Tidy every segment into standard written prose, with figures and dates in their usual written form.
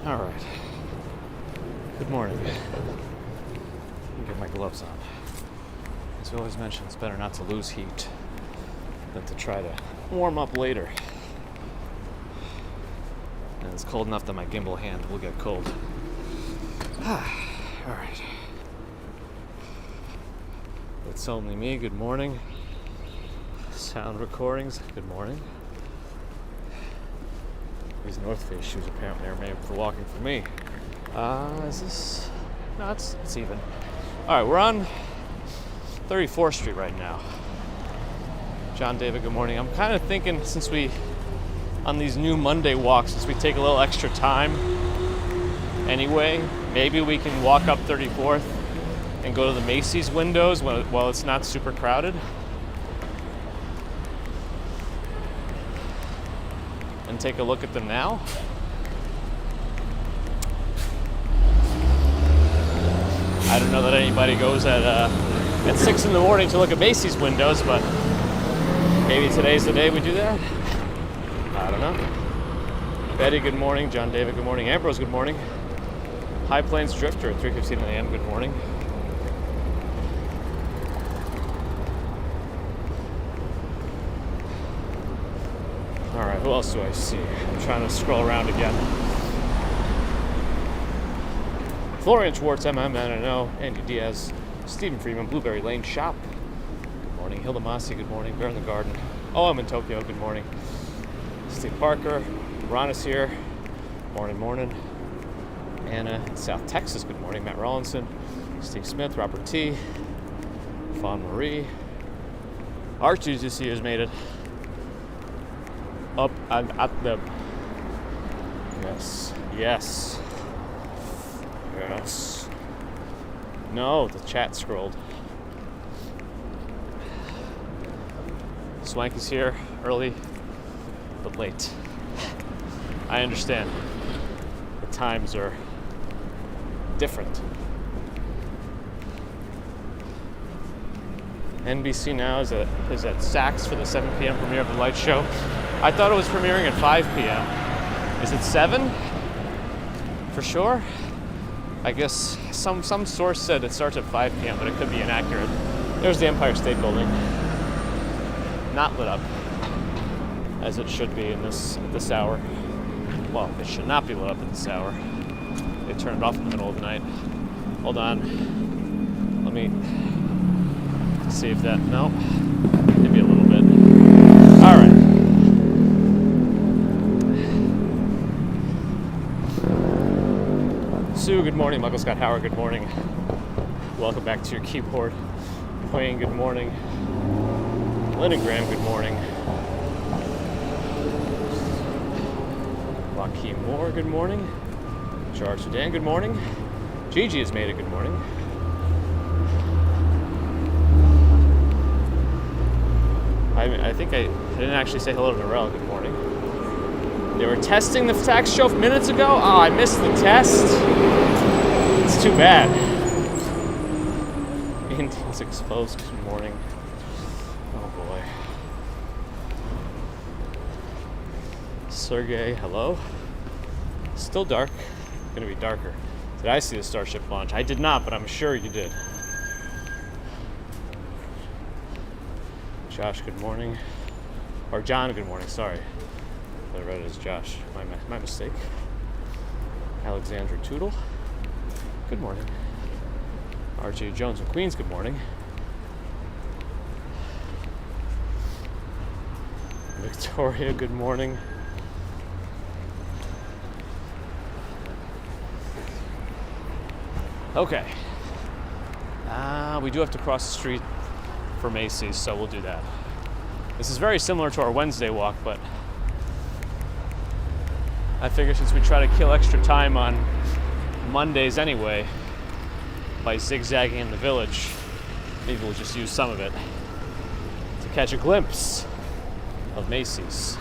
All right. Good morning. Let me get my gloves on. As we always mention, it's better not to lose heat than to try to warm up later. And it's cold enough that my gimbal hand will get cold. All right. It's only me. Good morning. Sound recordings. Good morning. These North Face shoes apparently are made for walking for me. Is this? No, it's even. All right, we're on 34th Street right now. John David, good morning. I'm kind of thinking since on these new Monday walks, since we take a little extra time anyway, maybe we can walk up 34th and go to the Macy's windows while it's not super crowded. And take a look at them now. I don't know that anybody goes at 6 in the morning to look at Macy's windows, but maybe today's the day we do that. I don't know. Betty, good morning. John David, good morning. Ambrose, good morning. High Plains Drifter at 3:15 a.m. Good morning. All right, who else do I see? I'm trying to scroll around again. Florian Schwartz, MMNNO, Andy Diaz, Stephen Freeman, Blueberry Lane Shop. Good morning. Hilda Masi, good morning. Bear in the Garden. Oh, I'm in Tokyo, good morning. Steve Parker, Ron is here. Morning. Anna in South Texas, good morning. Matt Rollinson, Steve Smith, Robert T, Fawn Marie. R2GC has made it up at the... Yes. No, the chat scrolled. Swank is here early, but late. I understand. The times are different. NBC Now is at Saks for the 7 p.m. premiere of The Light Show. I thought it was premiering at 5 p.m. Is it 7? For sure? I guess some source said it starts at 5 p.m., but it could be inaccurate. There's the Empire State Building. Not lit up, as it should be at this hour. Well, it should not be lit up at this hour. They turned it off in the middle of the night. Hold on. Let me see if that... No. Maybe a little bit. All right. Sue, good morning. Michael Scott Howard, good morning. Welcome back to your keyboard. Wayne, good morning. Lyndon Graham, good morning. Joaquin Moore, good morning. George Sudan, good morning. Gigi has made it, good morning. I think I didn't actually say hello to Norell, good morning. They were testing the tax show minutes ago. Oh, I missed the test. It's too bad. Indians exposed. Good morning. Oh boy. Sergey, hello. Still dark. Gonna be darker. Did I see the Starship launch? I did not, but I'm sure you did. Josh, good morning. Or John, good morning. Sorry. I read it as Josh. My mistake. Alexandra Tootle. Good morning. RJ Jones of Queens. Good morning. Victoria. Good morning. Okay. We do have to cross the street for Macy's, so we'll do that. This is very similar to our Wednesday walk, but I figure since we try to kill extra time on Mondays anyway by zigzagging in the village, maybe we'll just use some of it to catch a glimpse of Macy's.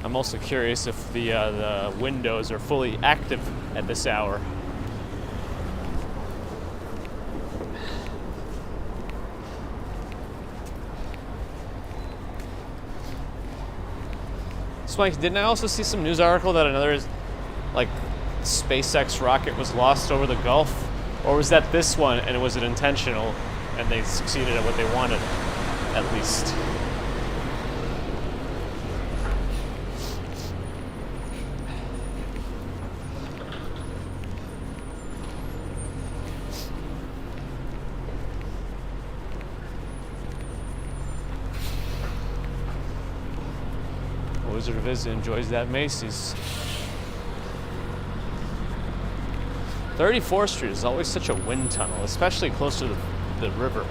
I'm also curious if the windows are fully active at this hour. Spike, didn't I also see some news article that another, like, SpaceX rocket was lost over the Gulf? Or was that this one and was it intentional and they succeeded at what they wanted, at least? Wizard of Iz enjoys that Macy's. 34th Street is always such a wind tunnel, especially close to the river.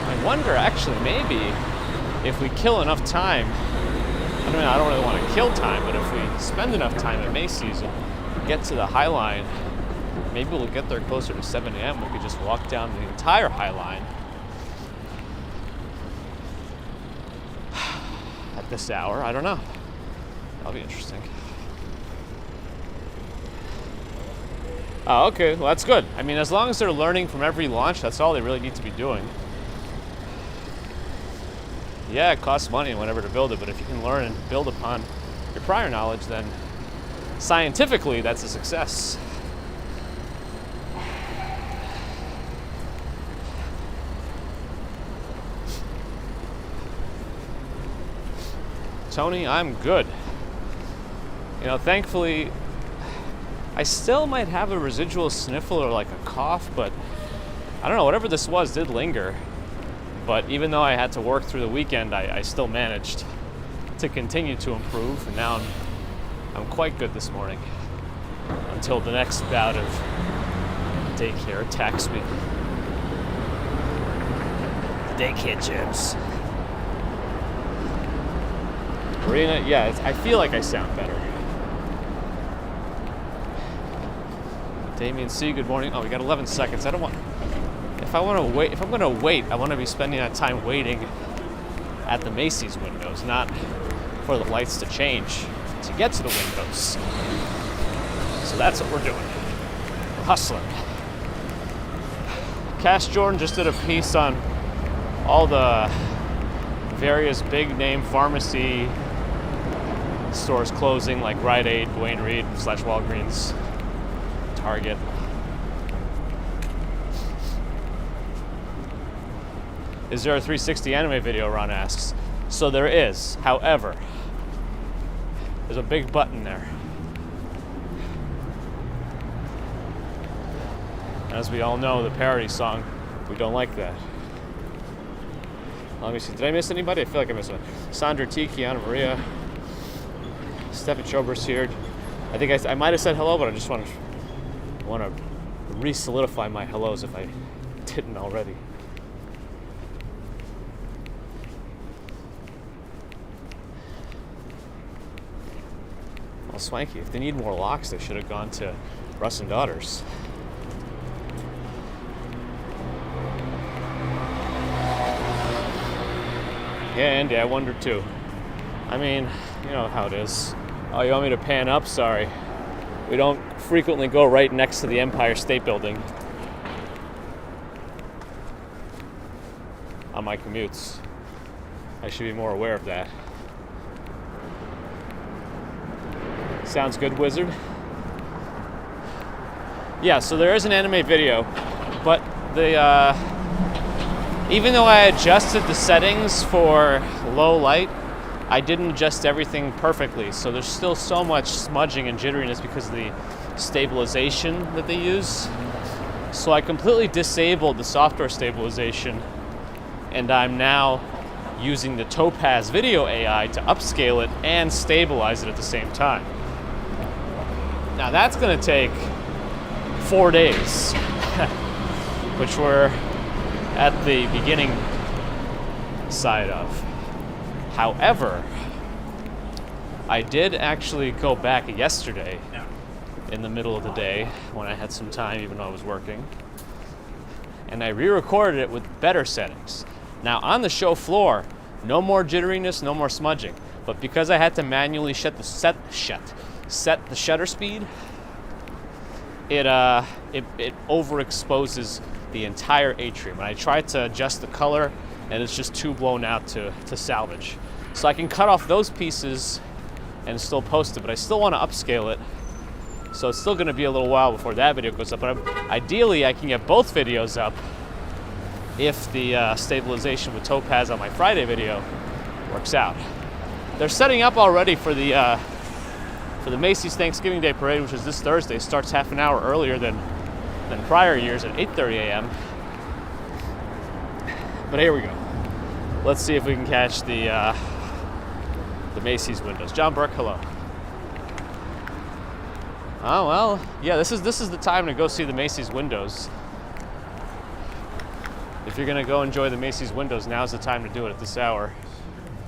I wonder, actually, maybe if we kill enough time, I don't really want to kill time, but if we spend enough time at Macy's and get to the High Line, maybe we'll get there closer to 7 a.m. We could just walk down the entire High Line at this hour. I don't know. That'll be interesting. Oh, okay. Well, that's good. I mean, as long as they're learning from every launch, that's all they really need to be doing. Yeah, it costs money and whatever to build it, but if you can learn and build upon your prior knowledge, then scientifically, that's a success. Tony, I'm good. You know, thankfully, I still might have a residual sniffle or like a cough, but I don't know, whatever this was did linger. But even though I had to work through the weekend, I still managed to continue to improve, and now I'm quite good this morning. Until the next bout of daycare attacks me. Daycare germs. Marina, yeah, I feel like I sound better. Damien C, good morning. Oh, we got 11 seconds. If I'm gonna wait, I want to be spending that time waiting at the Macy's windows, not for the lights to change to get to the windows. So that's what we're doing. We're hustling. Cash Jordan just did a piece on all the various big name pharmacy stores closing, like Rite Aid, Duane Reade / Walgreens, Target. Is there a 360 anime video, Ron asks. So there is, however, there's a big button there. As we all know, the parody song, we don't like that. Let me see, did I miss anybody? I feel like I missed one. Sandra T, Kiana Maria, Stefan Chober's here. I think I might have said hello, but I just want to re-solidify my hellos if I didn't already. Well, Swanky, if they need more locks, they should have gone to Russ and Daughters. Yeah, Andy, I wonder too. I mean, you know how it is. Oh, you want me to pan up? Sorry. We don't frequently go right next to the Empire State Building on my commutes. I should be more aware of that. Sounds good, Wizard. Yeah, so there is an anime video, but even though I adjusted the settings for low light, I didn't adjust everything perfectly. So there's still so much smudging and jitteriness because of the stabilization that they use. So I completely disabled the software stabilization, and I'm now using the Topaz Video AI to upscale it and stabilize it at the same time. Now that's going to take 4 days, which we're at the beginning side of. However, I did actually go back yesterday in the middle of the day when I had some time, even though I was working, and I re-recorded it with better settings. Now on the show floor, no more jitteriness, no more smudging, but because I had to manually set the shutter speed, it overexposes the entire atrium. And I tried to adjust the color, and it's just too blown out to salvage. So I can cut off those pieces and still post it, but I still want to upscale it. So it's still going to be a little while before that video goes up. But ideally, I can get both videos up if the stabilization with Topaz on my Friday video works out. They're setting up already for the Macy's Thanksgiving Day Parade, which is this Thursday. It starts half an hour earlier than prior years at 8:30 a.m. But here we go. Let's see if we can catch the Macy's windows. John Burke, hello. Oh well, yeah. This is the time to go see the Macy's windows. If you're gonna go enjoy the Macy's windows, now's the time to do it at this hour.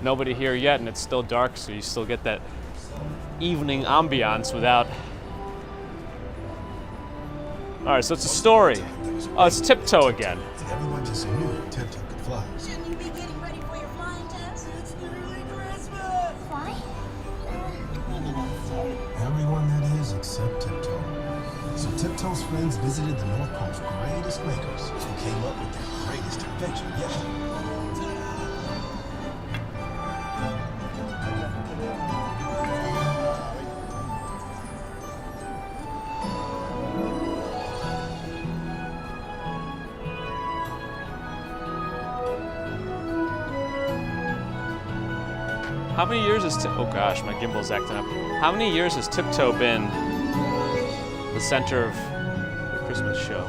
Nobody here yet, and it's still dark, so you still get that evening ambiance without. All right, so it's a story. Oh, it's Tiptoe again. Everyone just knew Tiptoe could fly. Shouldn't you be getting ready for your flying test? It's literally Christmas! Fly? Maybe next year. Everyone that is except Tiptoe. So Tiptoe's friends visited the North Pole's greatest makers who came up with their greatest invention yet. How many years has oh gosh, my gimbal's acting up. How many years has Tiptoe been the center of the Christmas show?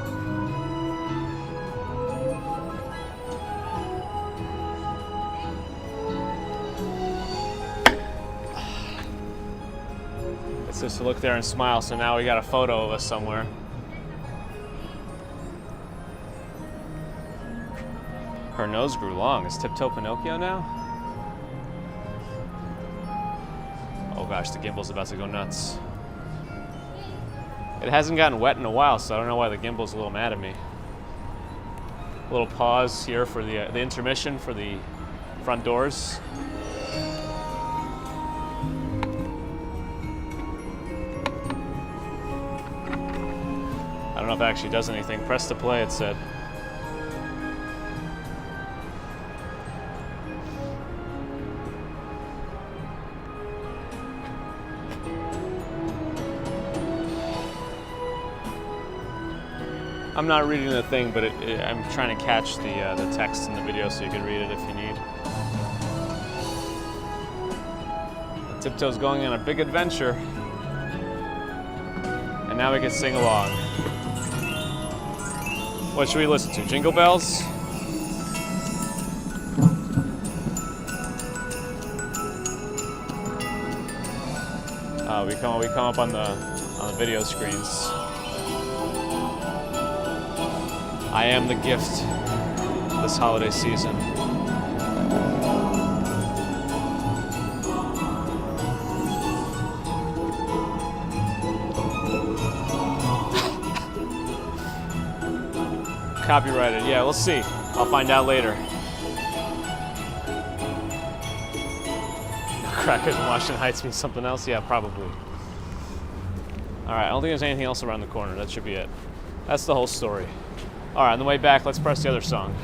It's just to look there and smile, so now we got a photo of us somewhere. Her nose grew long. Is Tiptoe Pinocchio now? Oh gosh, the gimbal's about to go nuts. It hasn't gotten wet in a while, so I don't know why the gimbal's a little mad at me. A little pause here for the intermission for the front doors. I don't know if it actually does anything. Press to play, it said. I'm not reading the thing, but I'm trying to catch the text in the video so you can read it if you need. Tiptoe's going on a big adventure. And now we can sing along. What should we listen to? Jingle Bells? We come up on the video screens. I am the gift this holiday season. Copyrighted, yeah, we'll see. I'll find out later. Crackers in Washington Heights means something else? Yeah, probably. All right, I don't think there's anything else around the corner. That should be it. That's the whole story. All right, on the way back, let's press the other song.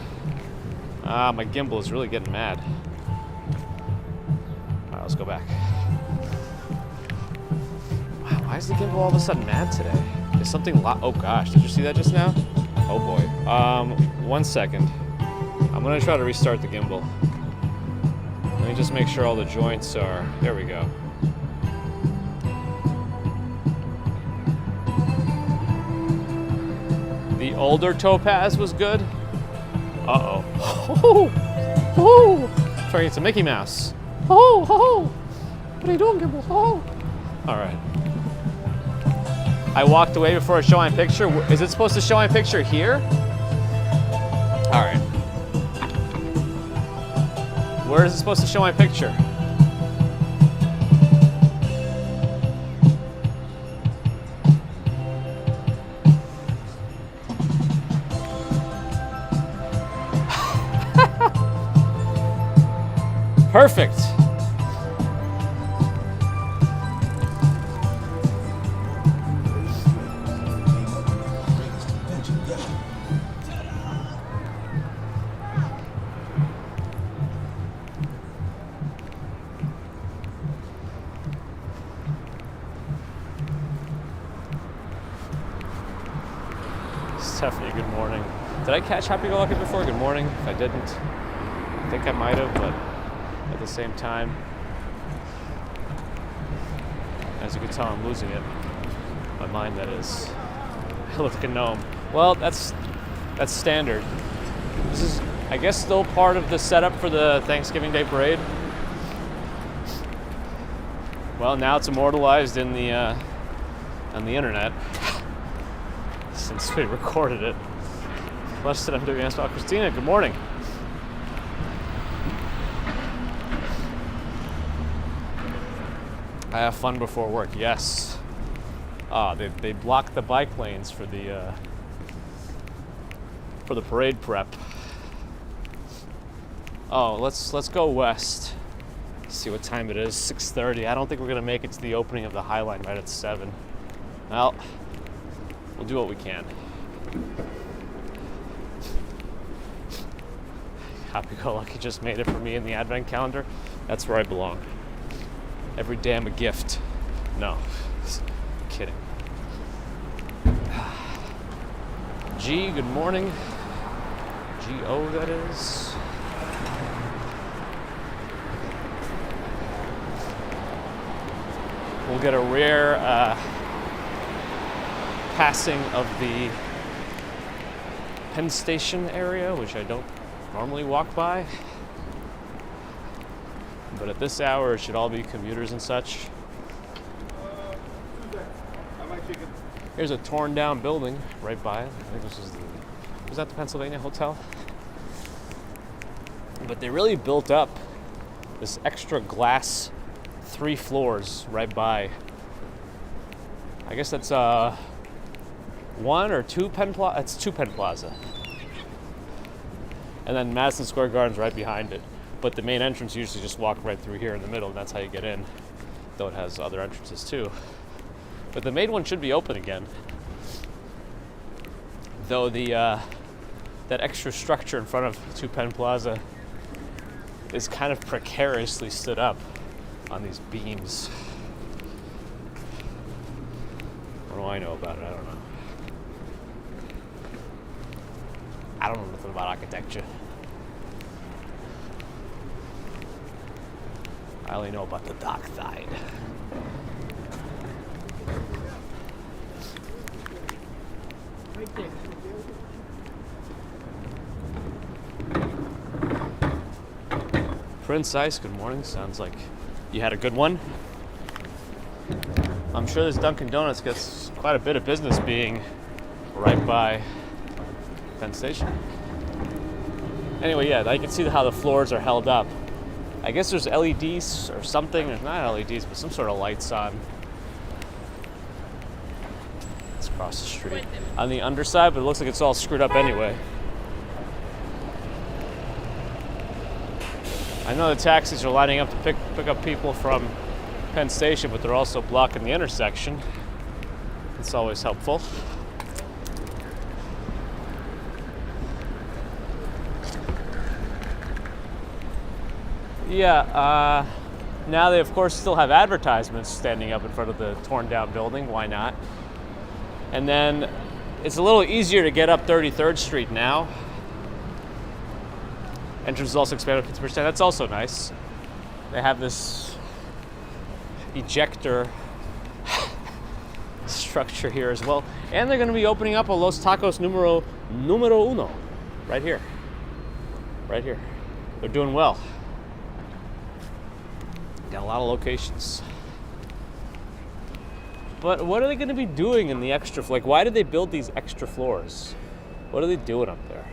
My gimbal is really getting mad. All right, let's go back. Wow, why is the gimbal all of a sudden mad today? Is something oh gosh, did you see that just now? Oh boy. 1 second. I'm gonna try to restart the gimbal. Let me just make sure all the joints are, there we go. The older Topaz was good. Uh-oh. Turning into Mickey Mouse. What are you doing, Gimbal? All right. I walked away before it showed my picture. Is it supposed to show my picture here? All right. Where is it supposed to show my picture? Perfect. Stephanie, good morning. Did I catch Happy Go Lucky before? Good morning. If I didn't, I think I might have, but at the same time, as you can tell, I'm losing it. My mind, that is. I look like a gnome. Well, that's standard. This is, I guess, still part of the setup for the Thanksgiving Day parade. Well, now it's immortalized in the on the internet since we recorded it. Blessed I'm doing as well. Christina, good morning. I have fun before work. Yes. They blocked the bike lanes for the parade prep. Oh, let's go west. See what time it is. 6:30. I don't think we're gonna make it to the opening of the High Line right at 7. Well, we'll do what we can. Happy Go Lucky just made it for me in the advent calendar. That's where I belong. Every damn a gift. No, kidding. G, good morning. G-O, that is. We'll get a rare passing of the Penn Station area, which I don't normally walk by. But at this hour, it should all be commuters and such. Here's a torn down building right by it. I think this was that the Pennsylvania Hotel? But they really built up this extra glass 3 floors right by. I guess that's 1 or 2 Penn Plaza. It's 2 Penn Plaza. And then Madison Square Garden's right behind it. But the main entrance, you usually just walk right through here in the middle, and that's how you get in. Though it has other entrances too. But the main one should be open again. Though the that extra structure in front of 2 Penn Plaza is kind of precariously stood up on these beams. What do I know about it? I don't know. I don't know nothing about architecture. I only know about the dark side. Right there. Prince Ice, good morning. Sounds like you had a good one. I'm sure this Dunkin' Donuts gets quite a bit of business being right by Penn Station. Anyway, yeah, I can see how the floors are held up. I guess there's LEDs or something. There's not LEDs, but some sort of lights on. It's across the street. On the underside, but it looks like it's all screwed up anyway. I know the taxis are lining up to pick up people from Penn Station, but they're also blocking the intersection. It's always helpful. Yeah, now they of course still have advertisements standing up in front of the torn down building. Why not? And then it's a little easier to get up 33rd Street now. Entrance is also expanded 50%. That's also nice. They have this ejector structure here as well. And they're going to be opening up a Los Tacos numero uno right here. Right here. They're doing well. Got a lot of locations. But what are they going to be doing in the extra, like, why did they build these extra floors? What are they doing up there?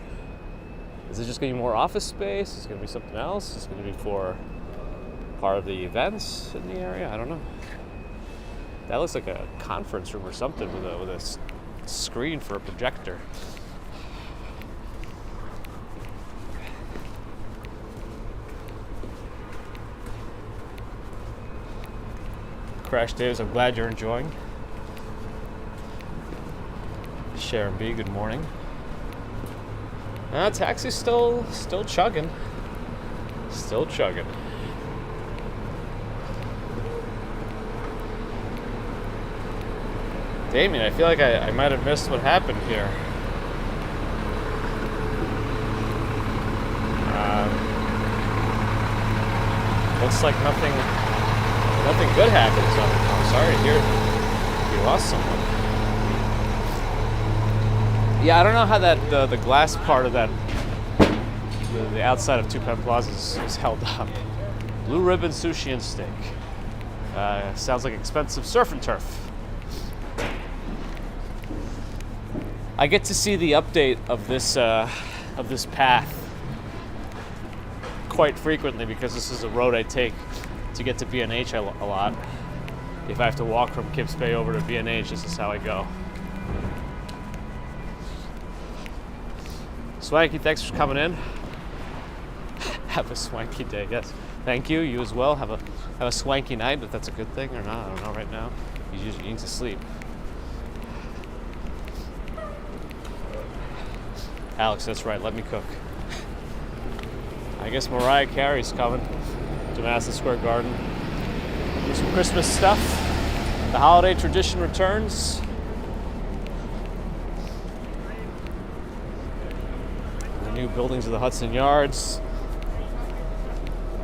Is it just going to be more office space? Is it going to be something else? Is it going to be for part of the events in the area? I don't know. That looks like a conference room or something with a screen for a projector. Crash Days, I'm glad you're enjoying. Sharon B, good morning. Taxi's still chugging. Still chugging. Damien, I feel like I might have missed what happened here. looks like nothing good happened. So I'm sorry to hear you lost someone. Yeah, I don't know how that the glass part of that, the outside of Two Penn Plaza is held up. Blue ribbon sushi and steak. Sounds like expensive surf and turf. I get to see the update of this path quite frequently because this is a road I take to get to B&H a lot. If I have to walk from Kips Bay over to B&H, this is how I go. Swanky, thanks for coming in. Have a swanky day, yes. Thank you, you as well. Have a swanky night, if that's a good thing or not, I don't know right now. You need to sleep. Alex, that's right, let me cook. I guess Mariah Carey's coming to Madison Square Garden. Do some Christmas stuff. The holiday tradition returns. The new buildings of the Hudson Yards.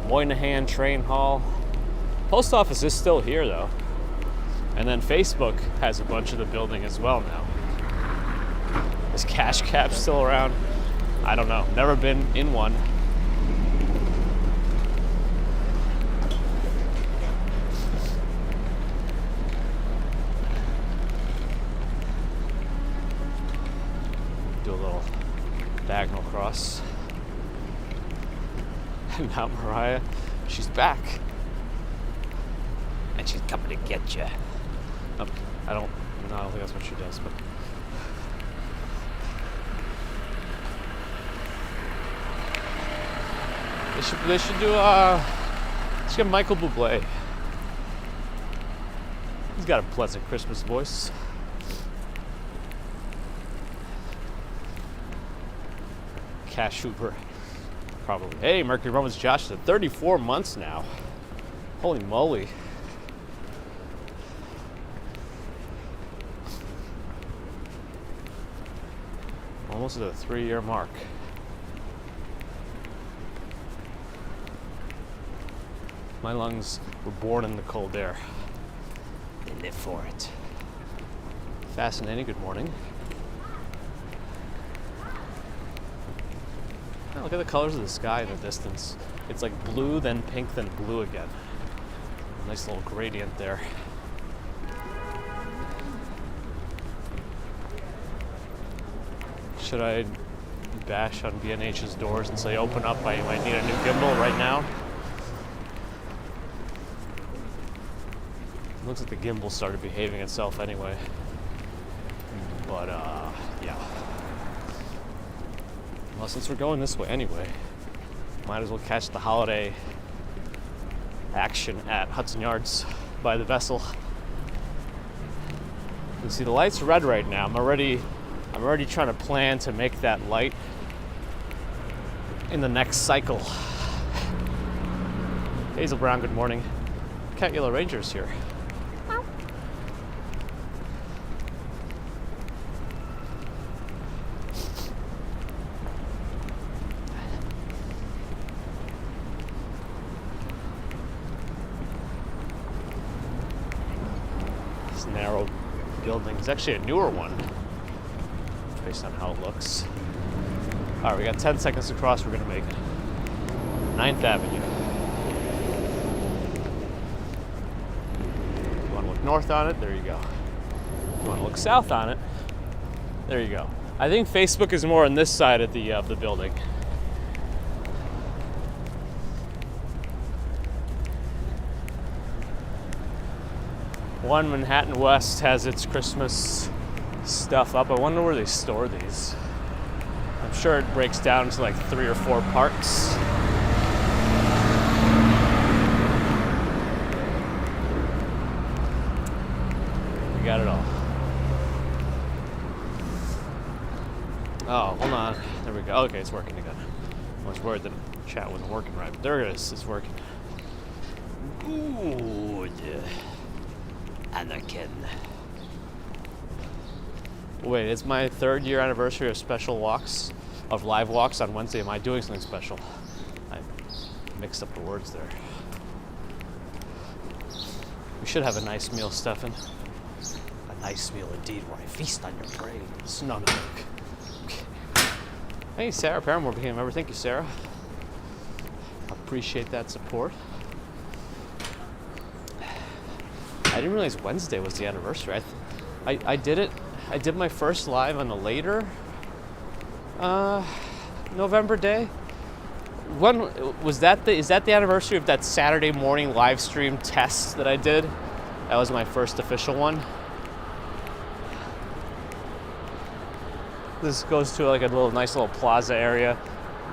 Moynihan Train Hall. Post office is still here though. And then Facebook has a bunch of the building as well now. Is Cash Cab still around? I don't know. Never been in one. Do a little diagonal cross. And now Mariah, she's back. And she's coming to get you. I don't think that's what she does, but. They should do let's get Michael Bublé. He's got a pleasant Christmas voice. Cash Hooper, probably. Hey, Mercury Romans Josh, 34 months now. Holy moly. Almost at the 3-year mark. My lungs were born in the cold air. They live for it. Fascinating. Good morning. Oh, look at the colors of the sky in the distance. It's like blue, then pink, then blue again. Nice little gradient there. Should I bash on B&H's doors and say, open up, I might need a new gimbal right now? Looks like the gimbal started behaving itself anyway. But, yeah. Well, since we're going this way anyway, might as well catch the holiday action at Hudson Yards by the vessel. You can see the light's red right now. I'm already trying to plan to make that light in the next cycle. Hazel Brown, good morning. Cat Yellow Ranger's here. Narrow building. It's actually a newer one based on how it looks. All right, we got 10 seconds to cross. We're gonna make it. 9th Avenue. You want to look north on it? There you go. You want to look south on it? There you go. I think Facebook is more on this side of the building. One Manhattan West has its Christmas stuff up. I wonder where they store these. I'm sure it breaks down to like 3 or 4 parts. We got it all. Oh, hold on. There we go. Okay, it's working again. I was worried that the chat wasn't working right, but there it is. It's working. Good. Anakin. Wait, it's my 3rd year anniversary of special walks, of live walks on Wednesday. Am I doing something special? Mixed up the words there. We should have a nice meal, Stefan. A nice meal indeed, where I feast on your brains. No. Okay. Hey, Sarah Paramore became a member. Thank you, Sarah. Appreciate that support. I didn't realize Wednesday was the anniversary. I did it. I did my first live on a later November day. When was that? Is that the anniversary of that Saturday morning live stream test that I did? That was my first official one. This goes to like a nice little plaza area.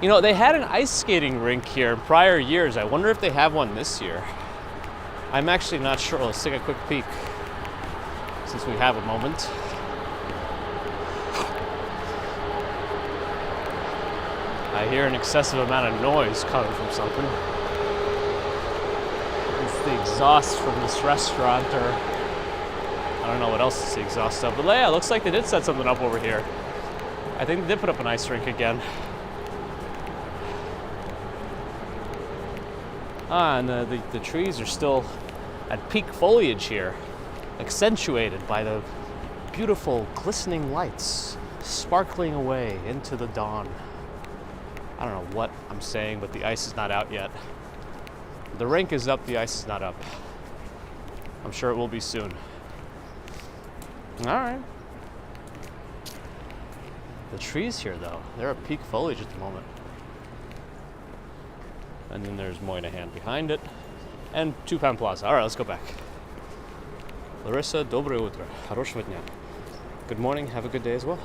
You know, they had an ice skating rink here in prior years. I wonder if they have one this year. I'm actually not sure. Let's take a quick peek since we have a moment. I hear an excessive amount of noise coming from something. It's the exhaust from this restaurant, or I don't know what else it's the exhaust of. But yeah, it looks like they did set something up over here. I think they did put up an ice rink again. And the trees are still at peak foliage here, accentuated by the beautiful glistening lights sparkling away into the dawn. I don't know what I'm saying, but the ice is not out yet. The rink is up, the ice is not up. I'm sure it will be soon. All right. The trees here, though, they're at peak foliage at the moment. And then there's Moynihan behind it. And Two Penn Plaza. All right, let's go back. Larissa, доброе утро. Хорошего дня. Good morning, have a good day as well.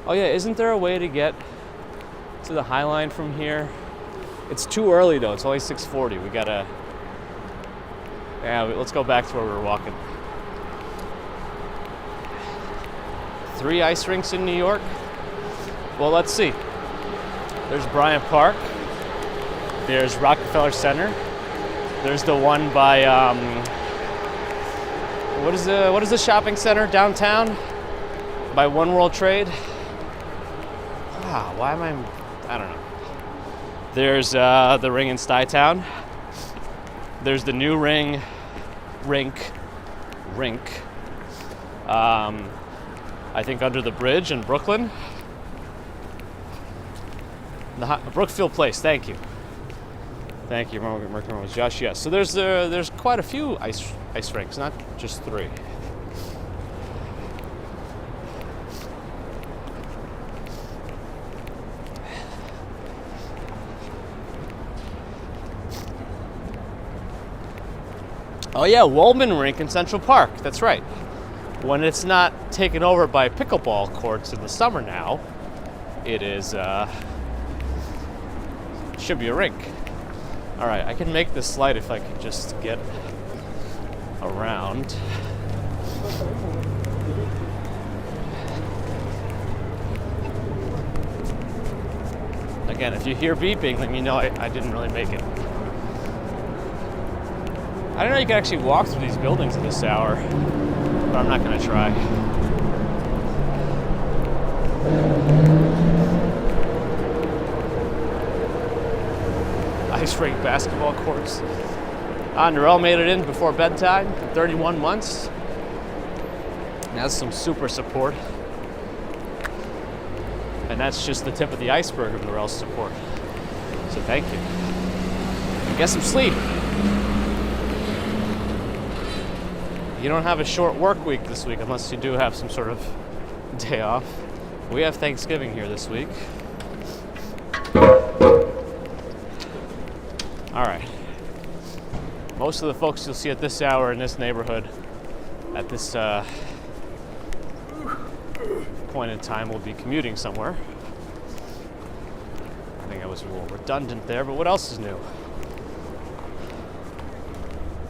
Oh yeah, isn't there a way to get to the High Line from here? It's too early though, it's only 6:40. We gotta, let's go back to where we were walking. 3 ice rinks in New York? Well, let's see. There's Bryant Park. There's Rockefeller Center. There's the one by, what is the shopping center downtown? By One World Trade? I don't know. There's the ring in Stuytown. There's the new rink. I think under the bridge in Brooklyn. Brookfield Place, thank you. Thank you, Josh. Yes, so there's quite a few ice rinks, not just 3. Oh yeah, Woolman Rink in Central Park. That's right. When it's not taken over by pickleball courts in the summer now, it is should be a rink. All right, I can make this slide if I can just get around. Again, if you hear beeping, let me know I didn't really make it. I don't know you can actually walk through these buildings at this hour, but I'm not going to try. Ice rink basketball courts. Norell made it in before bedtime, 31 months. That's some super support. And that's just the tip of the iceberg of Norell's support. So thank you. And get some sleep. You don't have a short work week this week unless you do have some sort of day off. We have Thanksgiving here this week. All right. Most of the folks you'll see at this hour in this neighborhood at this point in time will be commuting somewhere. I think I was a little redundant there, but what else is new?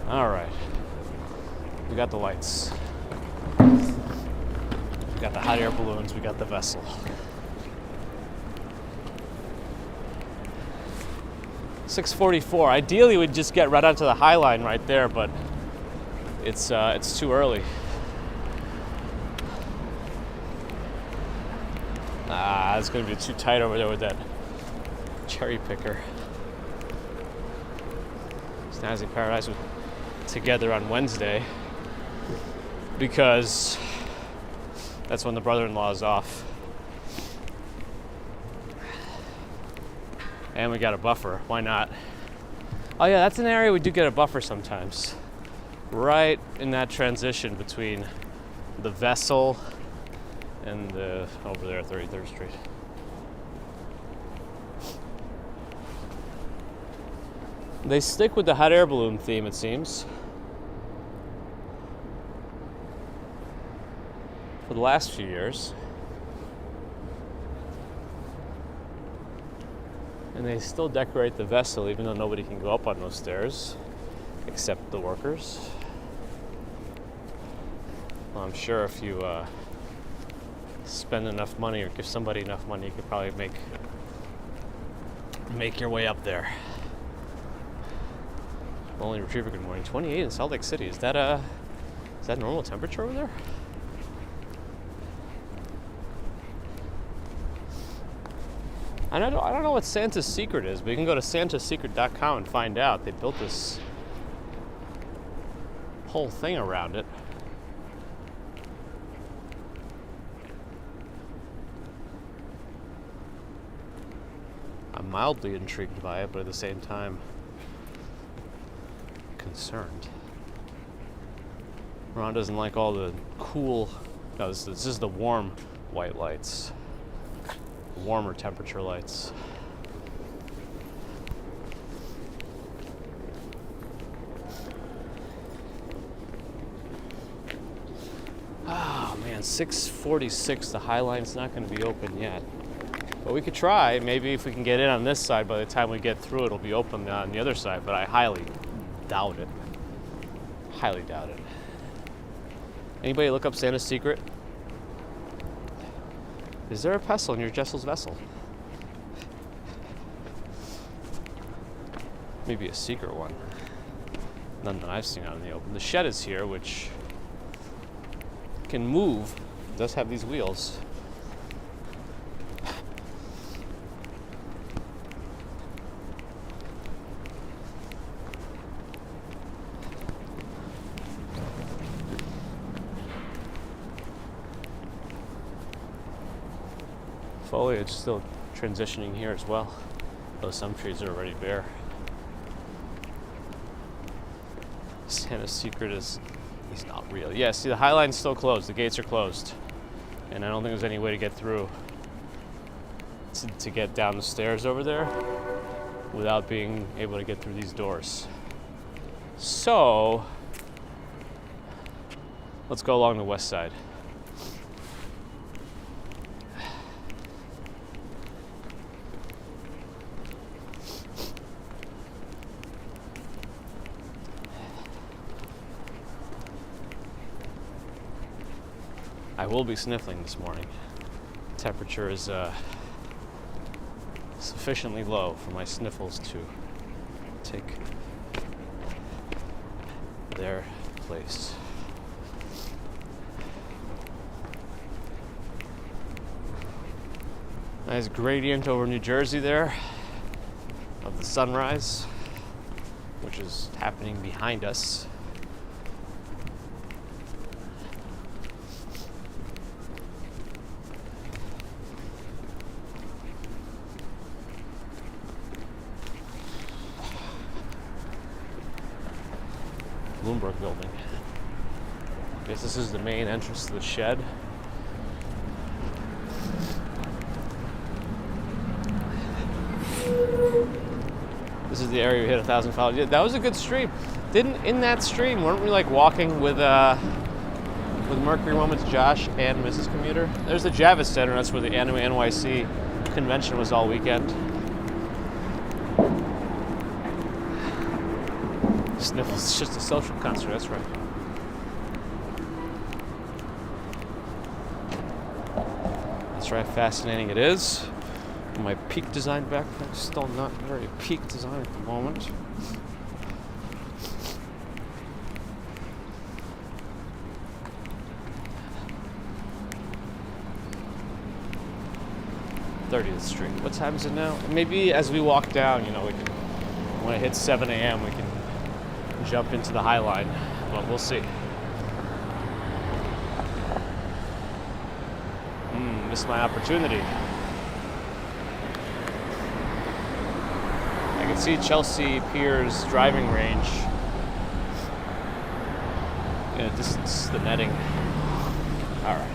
All right. We got the lights. We got the hot air balloons. We got the vessel. $6:44. Ideally, we'd just get right onto the High Line right there, but it's too early. Ah, it's gonna be too tight over there with that cherry picker. Snazzy Paradise was together on Wednesday because that's when the brother-in-law is off. And we got a buffer. Why not? Oh yeah, that's an area we do get a buffer sometimes. Right in that transition between the Vessel and the over there, 33rd Street. They stick with the hot air balloon theme, it seems. For the last few years. And they still decorate the Vessel even though nobody can go up on those stairs except the workers. Well, I'm sure if you spend enough money or give somebody enough money, you could probably make your way up there. Only Retriever, good morning. 28 in Salt Lake City. Is that normal temperature over there? I don't know what Santa's Secret is, but you can go to santasecret.com and find out. They built this whole thing around it. I'm mildly intrigued by it, but at the same time, concerned. Ron doesn't like all the cool, no, this is the warm white lights. Warmer temperature lights. Oh man, 6:46, the High Line's not going to be open yet. But we could try. Maybe if we can get in on this side, by the time we get through, it'll be open on the other side. But I highly doubt it. Highly doubt it. Anybody look up Santa's Secret? Is there a pestle in your Jessel's Vessel? Maybe a secret one. None that I've seen out in the open. The shed is here, which can move. It does have these wheels. Foliage still transitioning here as well, though some trees are already bare. Santa's Secret is, he's not real. Yeah, see, the High Line's still closed. The gates are closed. And I don't think there's any way to get through to get down the stairs over there without being able to get through these doors. So, let's go along the west side. I will be sniffling this morning. Temperature is sufficiently low for my sniffles to take their place. Nice gradient over New Jersey there of the sunrise, which is happening behind us. Bloomberg building. I guess this is the main entrance to the shed. This is the area we hit 1,000 followers. Yeah, that was a good stream. In that stream, weren't we like walking with Mercury Moments, Josh and Mrs. Commuter? There's the Javits Center. That's where the Anime NYC convention was all weekend. Sniffles, it's just a social concert, that's right. That's right, fascinating it is. My peak design backpack, still not very peak design at the moment. 30th Street. What time is it now? Maybe as we walk down, you know, when it hits 7 a.m., we can jump into the High Line, but we'll see. Missed my opportunity. I can see Chelsea Piers driving range. In the distance, the netting. All right.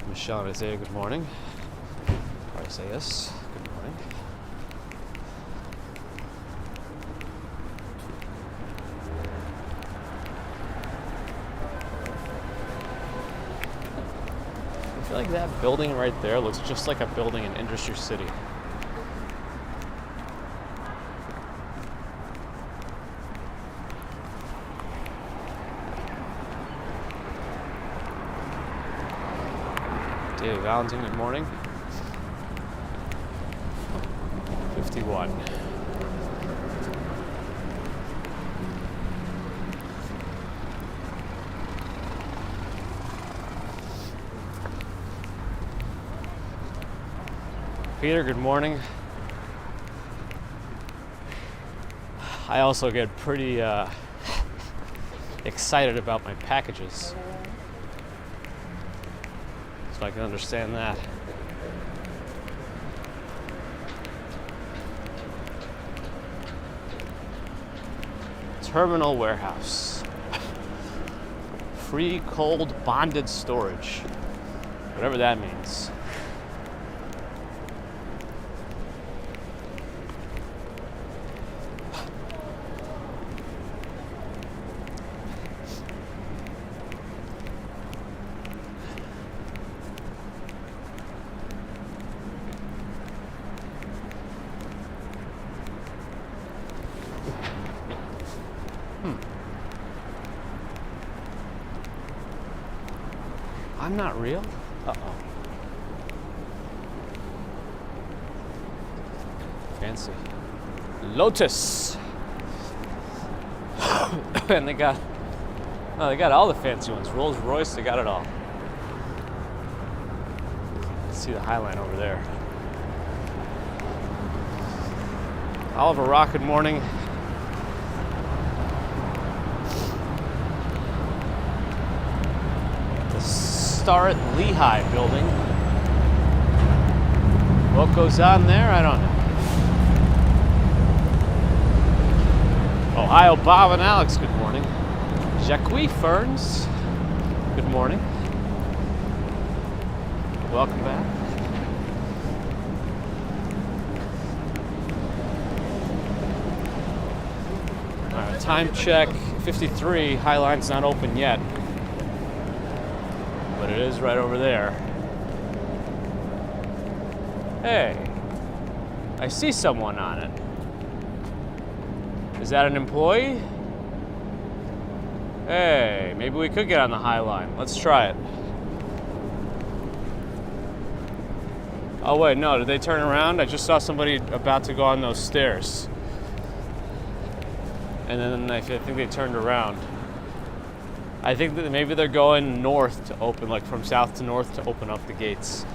Michelle and Isaiah, good morning. Or Isaias, good morning. I feel like that building right there looks just like a building in Industry City. David Valentin, good morning. 51. Peter, good morning. I also get pretty excited about my packages. So I can understand that. Terminal warehouse. Free cold bonded storage. Whatever that means. I'm not real? Uh-oh. Fancy. Lotus! And they got all the fancy ones. Rolls Royce, they got it all. Let's see the High Line over there. Oliver Rock, good morning. Star at Lehigh building. What goes on there? I don't know. Ohio Bob and Alex, good morning. Jacques Ferns, good morning. Welcome back. All right, time check 53. High Line's not open yet. But it is right over there. Hey, I see someone on it. Is that an employee? Hey, maybe we could get on the High Line. Let's try it. Oh wait, no, did they turn around? I just saw somebody about to go on those stairs. And then I think they turned around. I think that maybe they're going north to open, like from south to north to open up the gates.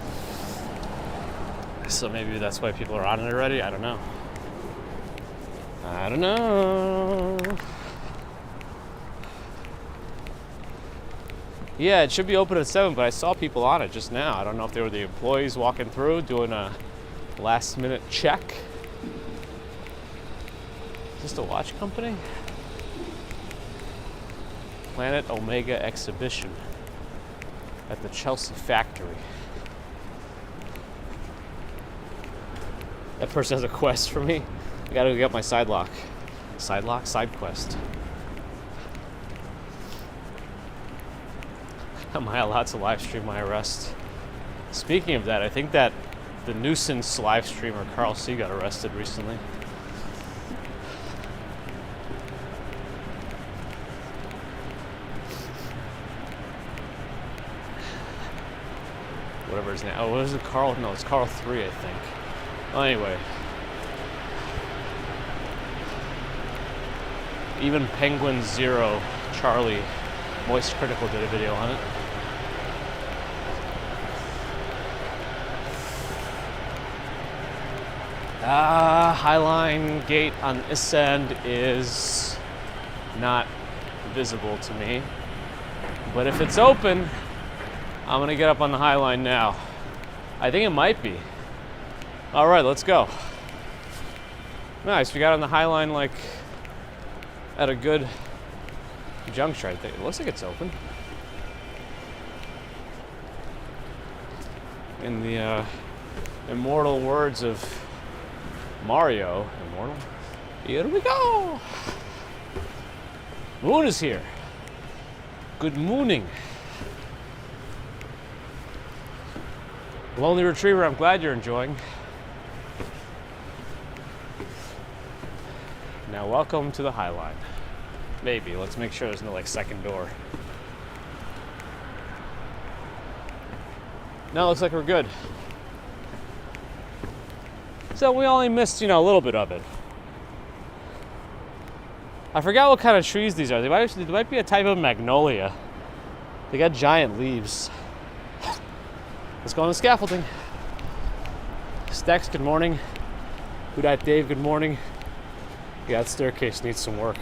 So maybe that's why people are on it already. I don't know. I don't know. Yeah, it should be open at 7, but I saw people on it just now. I don't know if they were the employees walking through doing a last minute check. Is this the watch company? Planet Omega exhibition at the Chelsea factory. That person has a quest for me. I gotta go get my side lock. Side lock? Side quest. Am I allowed to live stream my arrest? Speaking of that, I think that the nuisance live streamer Carl C got arrested recently. Whatever his name. Oh, what is it? Carl? No, it's Carl 3, I think. Well, anyway. Even Penguin Zero, Charlie, Moist Critical did a video on it. Highline gate on this end is not visible to me. But if it's open, I'm gonna get up on the Highline now. I think it might be. All right, let's go. Nice, we got on the Highline like at a good juncture, I think. It looks like it's open. In the immortal words of Mario, immortal, here we go. Moon is here. Good mooning. Lonely Retriever, I'm glad you're enjoying. Now welcome to the Highline. Maybe, let's make sure there's no like second door. No, looks like we're good. So we only missed, a little bit of it. I forgot what kind of trees these are. They might be a type of magnolia. They got giant leaves. Let's go on the scaffolding. Stex, good morning. Who Dat Dave, good morning. Yeah, that staircase needs some work.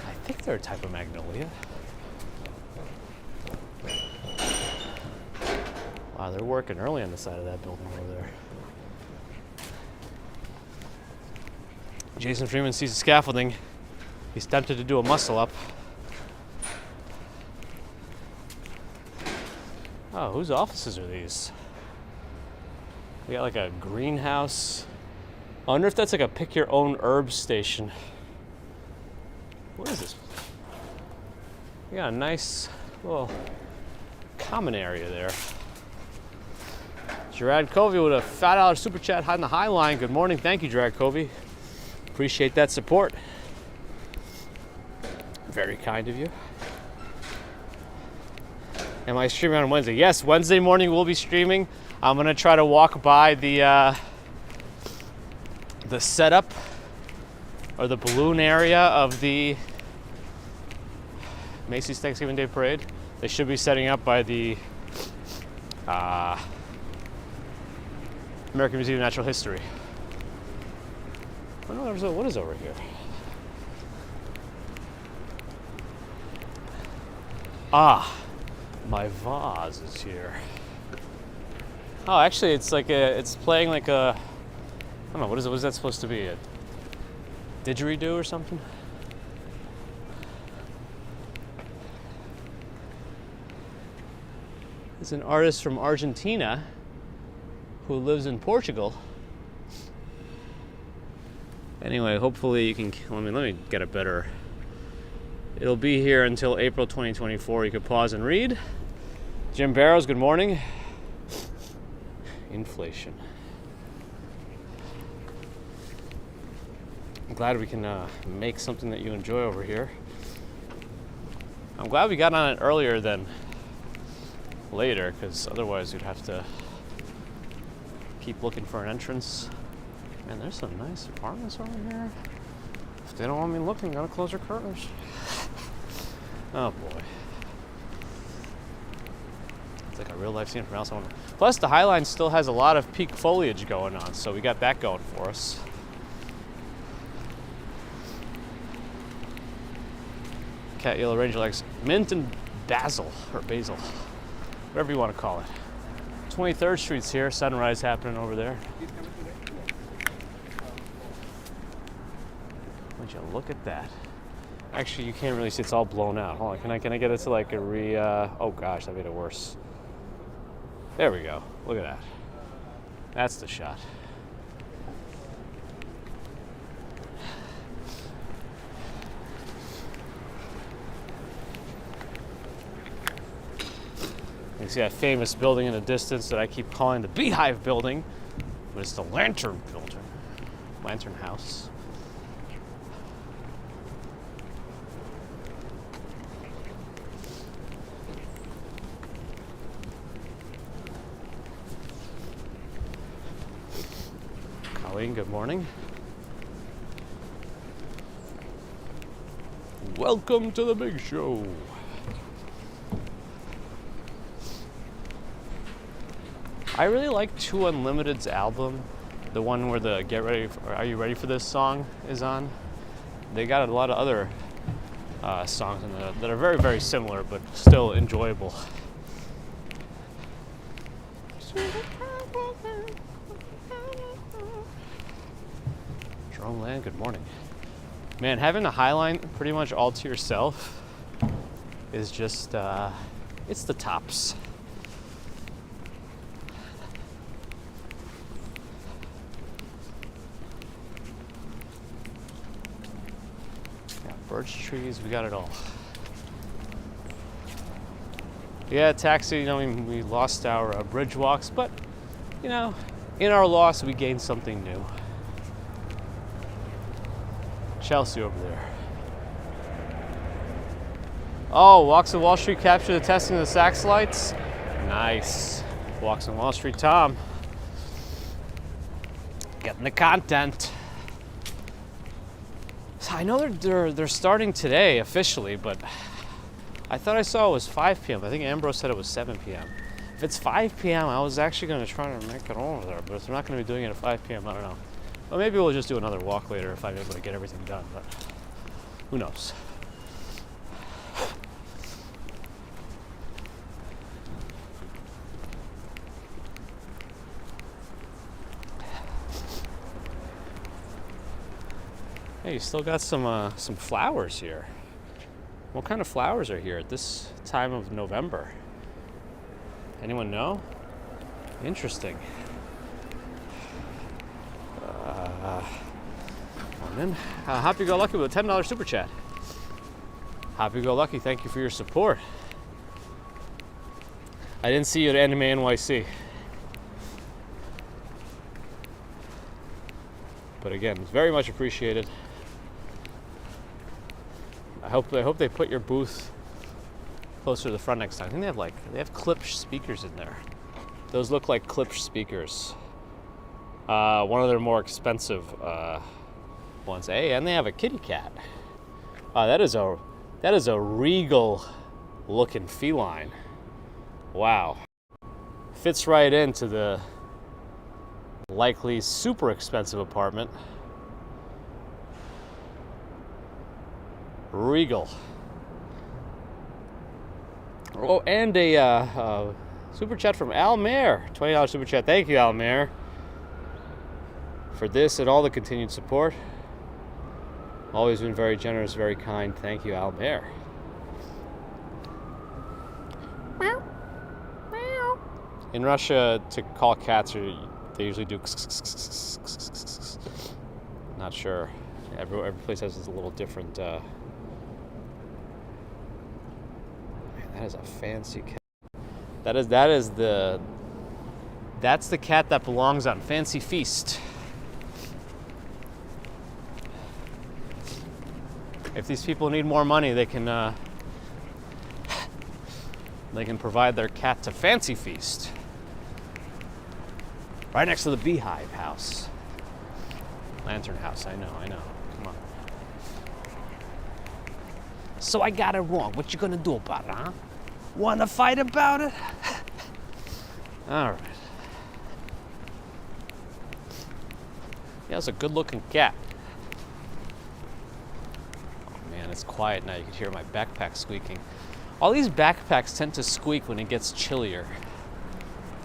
I think they're a type of magnolia. Wow, they're working early on the side of that building over there. Jason Freeman sees the scaffolding. He's tempted to do a muscle up. Oh, whose offices are these? We got like a greenhouse. I wonder if that's like a pick your own herbs station. What is this? We got a nice little common area there. Gerard Covey with a $5 super chat on the Highline. Good morning. Thank you, Gerard Covey. Appreciate that support. Very kind of you. Am I streaming on Wednesday? Yes, Wednesday morning we'll be streaming. I'm gonna try to walk by the setup or the balloon area of the Macy's Thanksgiving Day Parade. They should be setting up by the American Museum of Natural History. I don't know what is over here. Ah, my vase is here. Oh, actually, it's like it's playing like a, I don't know, what is that supposed to be? A didgeridoo or something? It's an artist from Argentina who lives in Portugal. Anyway, hopefully you can, let me get a better. It'll be here until April 2024. You can pause and read. Jim Barrows, good morning. Inflation. I'm glad we can make something that you enjoy over here. I'm glad we got on it earlier than later, because otherwise we'd have to keep looking for an entrance. Man, there's some nice apartments over here. If they don't want me looking, gotta close their curtains. Oh boy. It's like a real life scene from Alice in Wonderland. Plus the Highline still has a lot of peak foliage going on, so we got that going for us. Cat Yellow Ranger likes mint and basil, or basil, whatever you want to call it. 23rd Street's here, sunrise happening over there. Would you look at that? Actually, you can't really see, it's all blown out. Hold on, can I get it to like a oh gosh, that made it worse. There we go, look at that. That's the shot. You can see that famous building in the distance that I keep calling the Beehive Building, but it's the Lantern Building, Lantern House. Halloween, good morning. Welcome to the big show. I really like 2 Unlimited's album, the one where the Get Ready for, Are You Ready for This song is on. They got a lot of other songs in there that are very, very similar, but still enjoyable. Jerome Land, good morning. Man, having the Highline pretty much all to yourself is just, it's the tops. Birch trees, we got it all. Yeah, taxi, you know, we lost our bridge walks, but, you know, in our loss, we gained something new. Chelsea over there. Oh, Walks on Wall Street capture the testing of the Saks lights. Nice. Walks on Wall Street, Tom. Getting the content. I know they're starting today officially, but I thought I saw it was 5 p.m. I think Ambrose said it was 7 p.m. If it's 5 p.m., I was actually going to try to make it over there, but if they're not going to be doing it at 5 p.m., I don't know. Well, maybe we'll just do another walk later if I'm able to get everything done, but who knows. Hey, you still got some flowers here. What kind of flowers are here at this time of November? Anyone know? Interesting. Happy Go Lucky with a $10 super chat. Happy Go Lucky, thank you for your support. I didn't see you at Anime NYC. But again, very much appreciated. I hope they put your booth closer to the front next time. I think they have Klipsch speakers in there. Those look like Klipsch speakers. One of their more expensive ones. Hey, and they have a kitty cat. That is a regal looking feline. Wow. Fits right into the likely super expensive apartment. Regal. Oh, and a super chat from Al Mayer. $20 super chat. Thank you, Al Mayer, for this and all the continued support. Always been very generous, very kind. Thank you, Al Mayer. Meow. Meow. In Russia, to call cats, they usually do. Not sure. Every place has a little different. Man, that is a fancy cat. That's the cat that belongs on Fancy Feast. If these people need more money, they can provide their cat to Fancy Feast. Right next to the Beehive House. Lantern House, I know. Come on. So I got it wrong. What you gonna do about it, huh? Wanna fight about it? All right. Yeah, it's a good-looking cat. Oh man, it's quiet now. You can hear my backpack squeaking. All these backpacks tend to squeak when it gets chillier.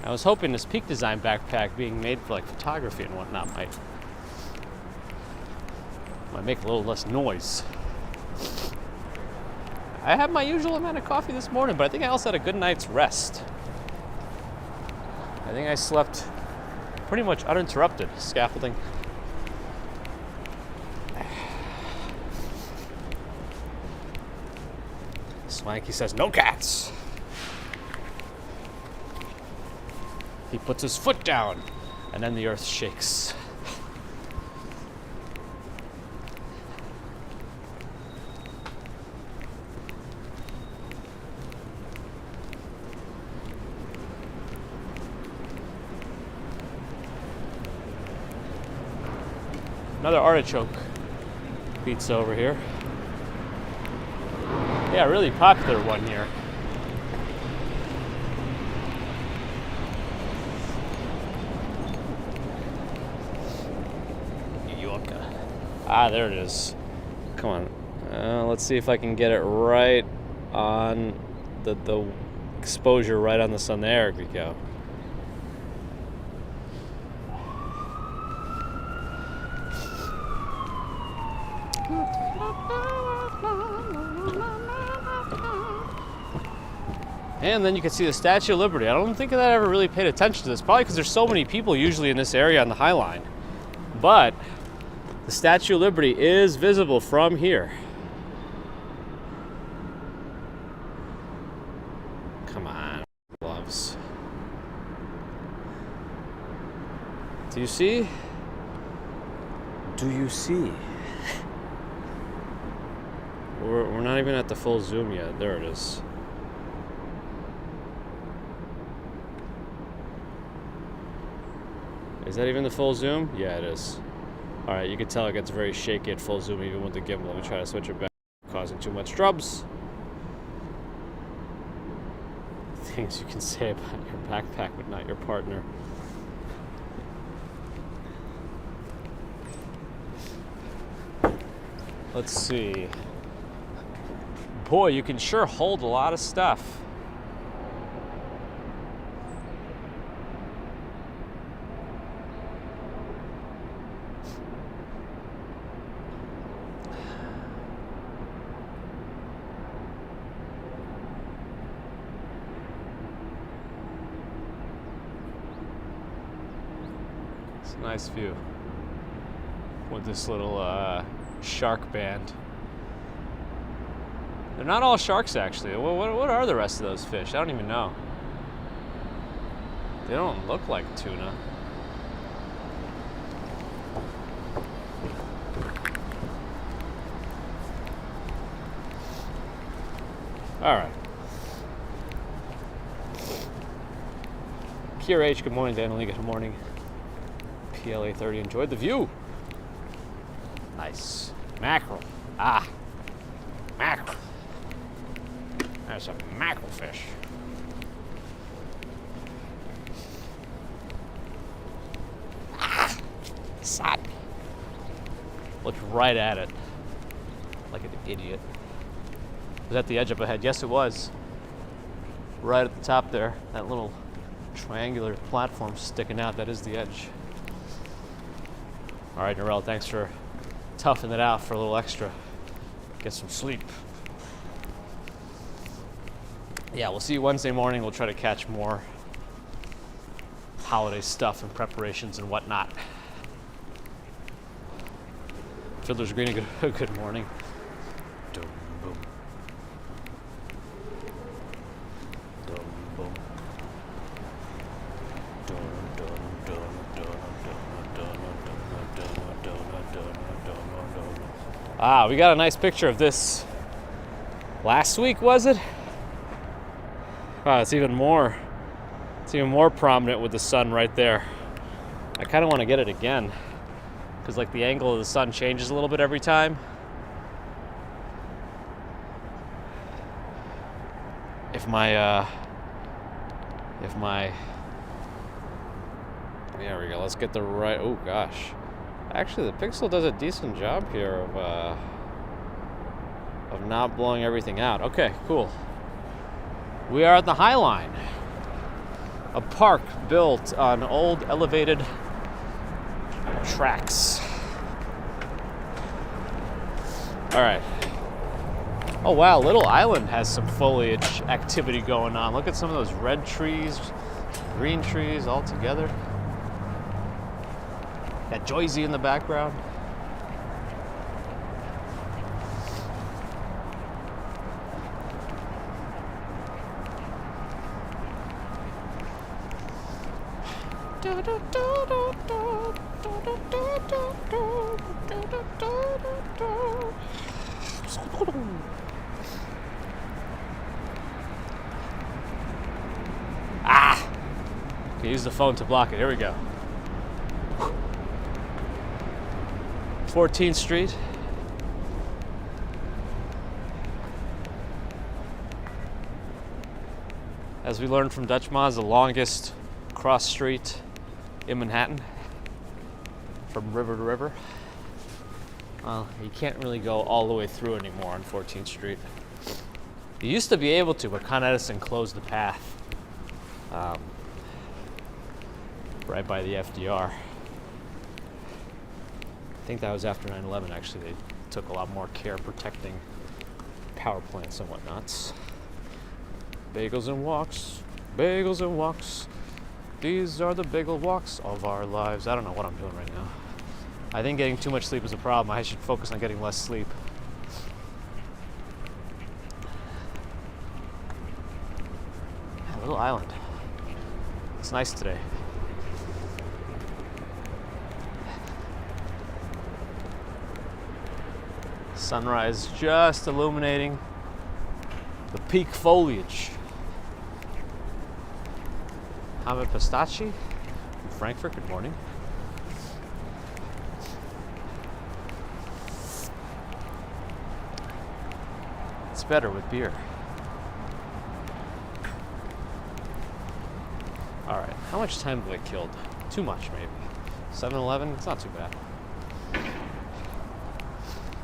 I was hoping this Peak Design backpack being made for like photography and whatnot might make a little less noise. I had my usual amount of coffee this morning, but I think I also had a good night's rest. I think I slept pretty much uninterrupted. Scaffolding. Swanky says, no cats. He puts his foot down, and then the earth shakes. Another artichoke pizza over here. Yeah, really popular one here. Ah, there it is. Come on. Let's see if I can get it right on the exposure right on the sun. There we go. And then you can see the Statue of Liberty. I don't think that I ever really paid attention to this, probably because there's so many people usually in this area on the High Line. But the Statue of Liberty is visible from here. Come on, gloves. Do you see? Do you see? We're not even at the full zoom yet. There it is. Is that even the full zoom? Yeah, it is. Alright, you can tell it gets very shaky at full zoom even with the gimbal. Let me try to switch it back, causing too much strubs. Things you can say about your backpack but not your partner. Let's see. Boy, you can sure hold a lot of stuff. It's a nice view with this little shark band. They're not all sharks, actually. What are the rest of those fish? I don't even know. They don't look like tuna. All right. Kier H, good morning. Daniel, good morning. PLA 30, enjoyed the view. Nice. Mackerel. Ah, mackerel. There's a mackerel fish. Ah, sod. Looked right at it, like an idiot. Was that the edge up ahead? Yes, it was. Right at the top there, that little triangular platform sticking out, that is the edge. All right, Narelle, thanks for toughing it out for a little extra. Get some sleep. Yeah, we'll see you Wednesday morning. We'll try to catch more holiday stuff and preparations and whatnot. Fiddler's Green, good morning. Dum, boom. Dum, boom. Dum, dum, dum, dum, dum, dum, dum, dum, dum. Ah, we got a nice picture of this last week, was it? Wow, it's even more prominent with the sun right there. I kind of want to get it again because like the angle of the sun changes a little bit every time. If my there we go. Let's get the right. Oh gosh, actually the Pixel does a decent job here of not blowing everything out. Okay, cool. We are at the High Line, a park built on old elevated tracks. All right. Oh wow, Little Island has some foliage activity going on. Look at some of those red trees, green trees all together. Got Joyzy in the background. Ah! Okay, use the phone to block it. Here we go. 14th Street. As we learned from Dutch Ma's, the longest cross street in Manhattan from river to river. Well, you can't really go all the way through anymore on 14th Street. You used to be able to, but Con Edison closed the path right by the FDR. I think that was after 9/11, actually. They took a lot more care protecting power plants and whatnots. Bagels and walks, bagels and walks. These are the bagel walks of our lives. I don't know what I'm doing right now. I think getting too much sleep is a problem. I should focus on getting less sleep. Yeah, little island. It's nice today. Sunrise just illuminating the peak foliage. Hamid Pistachi from Frankfurt, good morning. It's better with beer. All right, how much time have I killed? Too much, maybe. 7-Eleven, it's not too bad.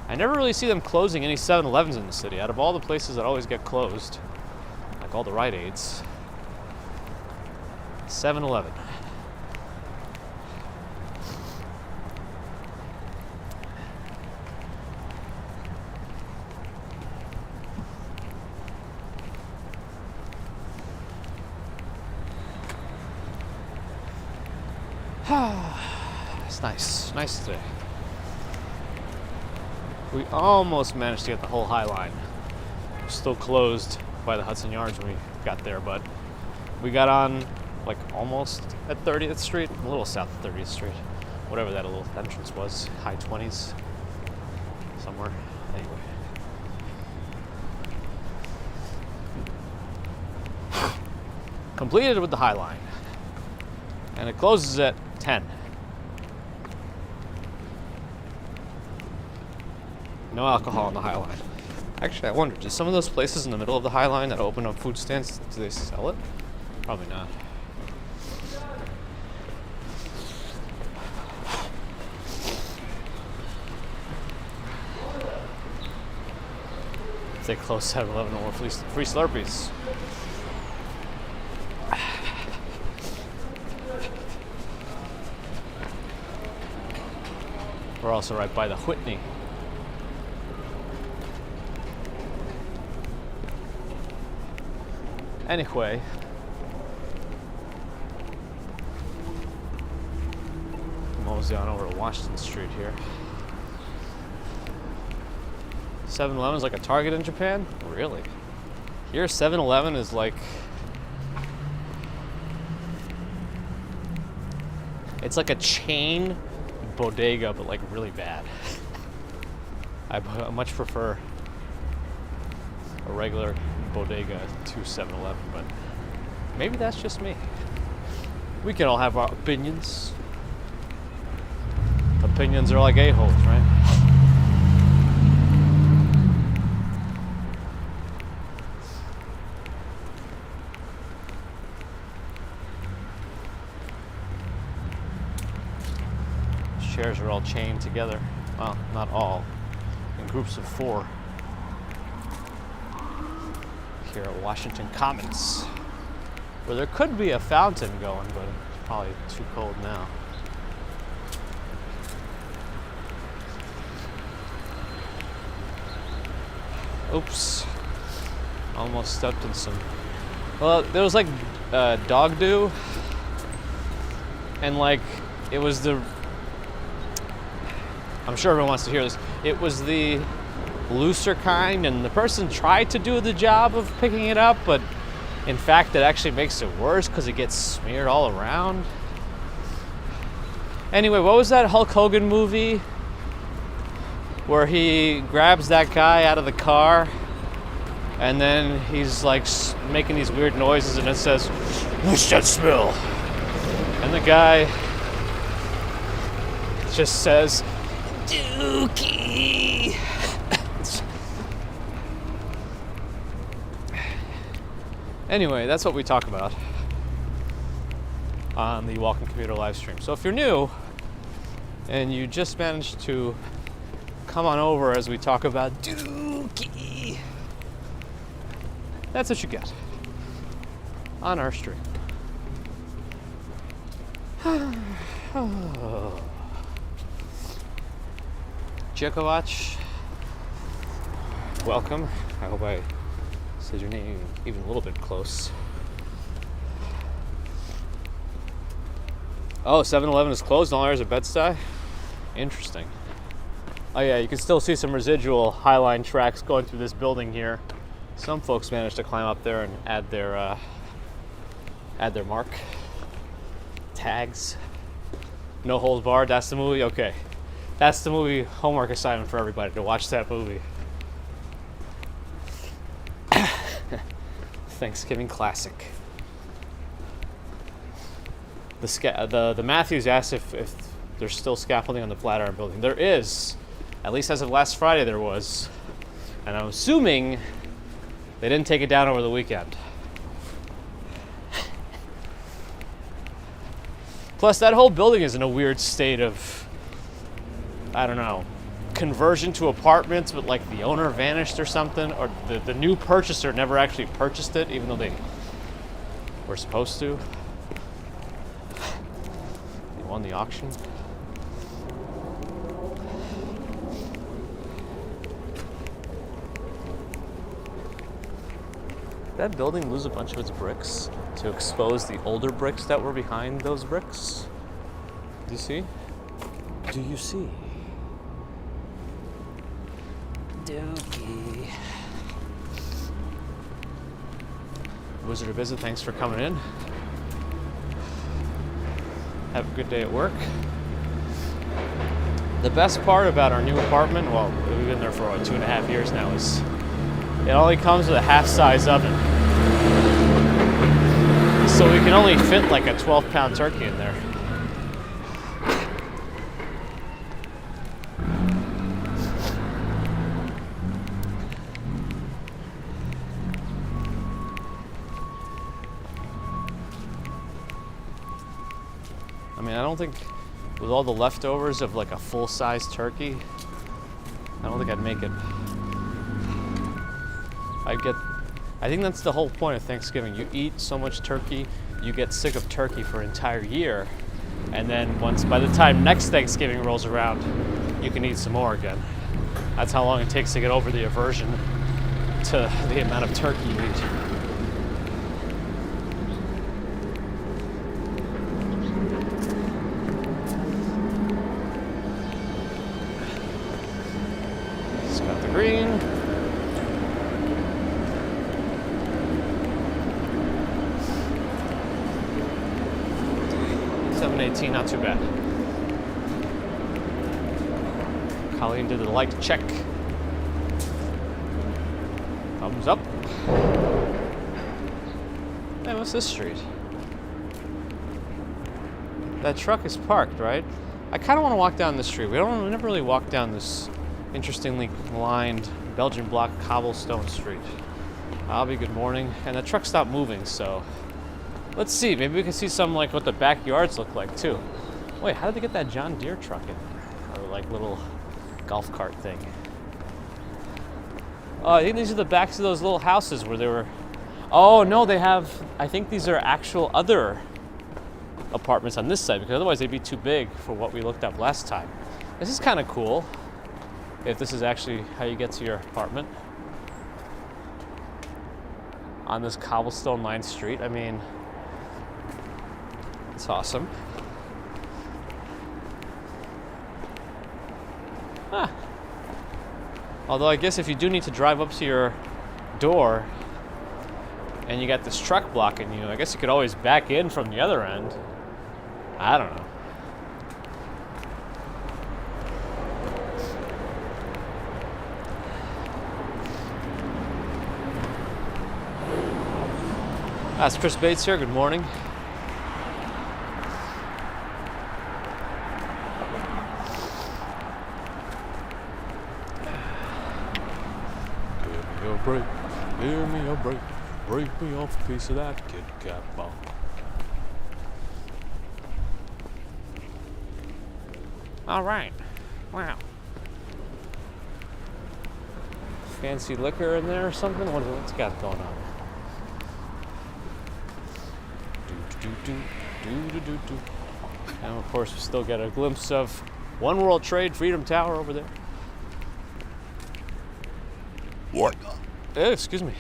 I never really see them closing any 7-Elevens in the city. Out of all the places that always get closed, like all the Rite Aids, 7-Eleven. It's nice. Nice today. We almost managed to get the whole High Line. Still closed by the Hudson Yards when we got there, but we got on like almost at 30th Street, a little south of 30th Street, whatever that little entrance was, high 20s, somewhere. Anyway. Completed with the High Line. And it closes at 10. No alcohol on the High Line. Actually, I wonder, do some of those places in the middle of the High Line that open up food stands, do they sell it? Probably not. If they close 7-Eleven, no more free Slurpees. We're also right by the Whitney. Anyway, mosey on over to Washington Street here. 7-Eleven is like a Target in Japan? Really? Here, 7-Eleven is like... It's like a chain bodega, but like really bad. I much prefer a regular bodega to 7-Eleven, but maybe that's just me. We can all have our opinions. Opinions are like a-holes, right? Chairs are all chained together. Well, not all. In groups of 4. Here at Washington Commons, where there could be a fountain going, but it's probably too cold now. Oops. Almost stepped in some... Well, there was like dog dew, and like it was the... I'm sure everyone wants to hear this. It was the looser kind, and the person tried to do the job of picking it up, but in fact it actually makes it worse because it gets smeared all around. Anyway, what was that Hulk Hogan movie where he grabs that guy out of the car and then he's like making these weird noises and it says, "What's that smell?" And the guy just says, Dookie. Anyway, that's what we talk about on the Walking Commuter live stream. So if you're new and you just managed to come on over as we talk about Dookie, that's what you get on our stream. Djokovic, welcome. I hope I said your name even a little bit close. Oh, 7-Eleven is closed. All hours at Bed-Stuy. Interesting. Oh yeah, you can still see some residual Highline tracks going through this building here. Some folks managed to climb up there and add their mark tags. No Holds Barred. That's the movie. Okay, that's the movie homework assignment for everybody to watch that movie. Thanksgiving classic. The Matthews asked if there's still scaffolding on the Flatiron building. There is, at least as of last Friday there was, and I'm assuming they didn't take it down over the weekend. Plus, that whole building is in a weird state of, I don't know, conversion to apartments, but like the owner vanished or something, or the new purchaser never actually purchased it, even though they were supposed to. They won the auction. Did that building lose a bunch of its bricks to expose the older bricks that were behind those bricks? Do you see? Do you see? Dookie. Wizard of Visit, thanks for coming in. Have a good day at work. The best part about our new apartment, well, we've been there for 2.5 years now, is it only comes with a half-size oven. So we can only fit like a 12-pound turkey in there. I mean, I don't think with all the leftovers of like a full-size turkey, I don't think I'd make it. I think that's the whole point of Thanksgiving. You eat so much turkey, you get sick of turkey for an entire year, and then by the time next Thanksgiving rolls around, you can eat some more again. That's how long it takes to get over the aversion to the amount of turkey you eat. Got the green. $7.18, not too bad. Colleen did the light check. Thumbs up. Hey, what's this street? That truck is parked, right? I kind of want to walk down this street. We never really walked down this interestingly lined Belgian block cobblestone street. Albie, good morning. And the truck stopped moving, so let's see. Maybe we can see some like what the backyards look like too. Wait, how did they get that John Deere truck in? Or like little golf cart thing. Oh, I think these are the backs of those little houses where they were. Oh no, they have. I think these are actual other apartments on this side because otherwise they'd be too big for what we looked up last time. This is kind of cool. If this is actually how you get to your apartment on this cobblestone lined street, I mean, it's awesome. Huh. Although I guess if you do need to drive up to your door and you got this truck blocking you, I guess you could always back in from the other end. I don't know. That's Chris Bates here. Good morning. break. Give me a break. Break me off a piece of that Kit Kat bar. All right. Wow. Fancy liquor in there or something? What's got going on? Do. And of course, we still get a glimpse of One World Trade Freedom Tower over there. What? Excuse me.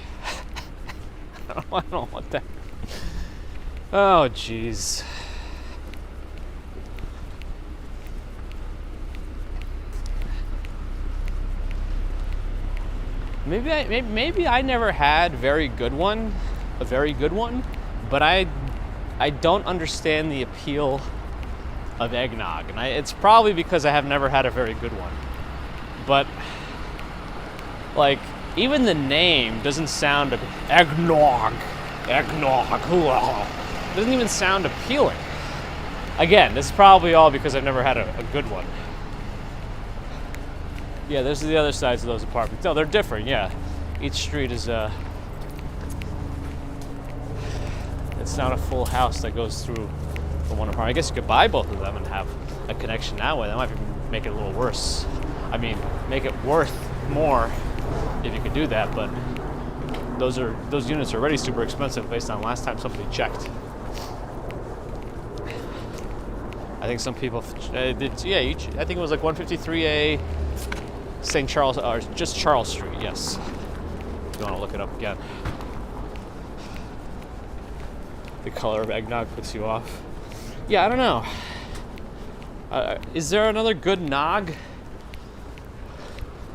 I don't know what that. Oh, jeez. Maybe I never had a very good one, but I don't understand the appeal of eggnog, and it's probably because I have never had a very good one. But like, even the name doesn't sound eggnog, doesn't even sound appealing. Again, this is probably all because I've never had a good one. Yeah, those are the other sides of those apartments. No, they're different, yeah. Each street is, it's not a full house that goes through from one apartment. I guess you could buy both of them and have a connection that way. That might make it a little worse. I mean, make it worth more if you could do that, but those units are already super expensive based on last time somebody checked. I think some people, I think it was like 153A, St. Charles, or just Charles Street, yes. If you want to look it up again. The color of eggnog puts you off. Yeah, I don't know. Is there another good nog?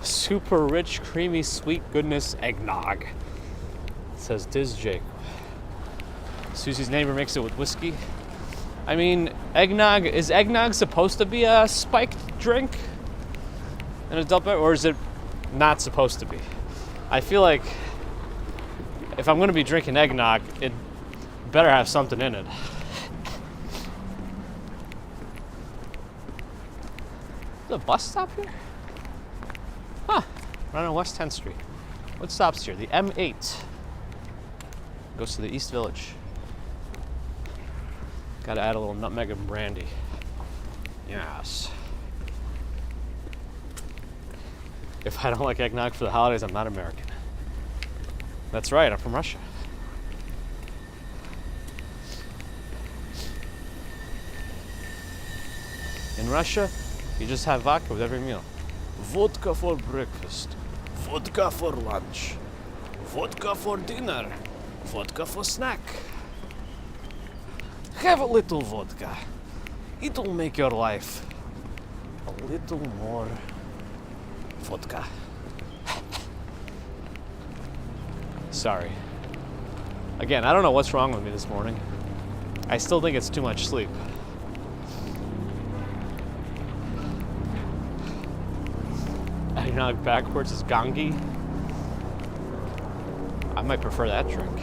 Super rich, creamy, sweet goodness eggnog. It says Diz Jake. Susie's neighbor makes it with whiskey. I mean, is eggnog supposed to be a spiked drink? An adult beverage, or is it not supposed to be? I feel like if I'm going to be drinking eggnog, it better have something in it. Is there a bus stop here? Huh. Right on West 10th Street. What stops here? The M8. Goes to the East Village. Gotta add a little nutmeg and brandy. Yes. If I don't like eggnog for the holidays, I'm not American. That's right, I'm from Russia. In Russia, you just have vodka with every meal. Vodka for breakfast, vodka for lunch, vodka for dinner, vodka for snack. Have a little vodka. It'll make your life a little more vodka. Sorry. Again, I don't know what's wrong with me this morning. I still think it's too much sleep. Eggnog backwards is gangi. I might prefer that drink.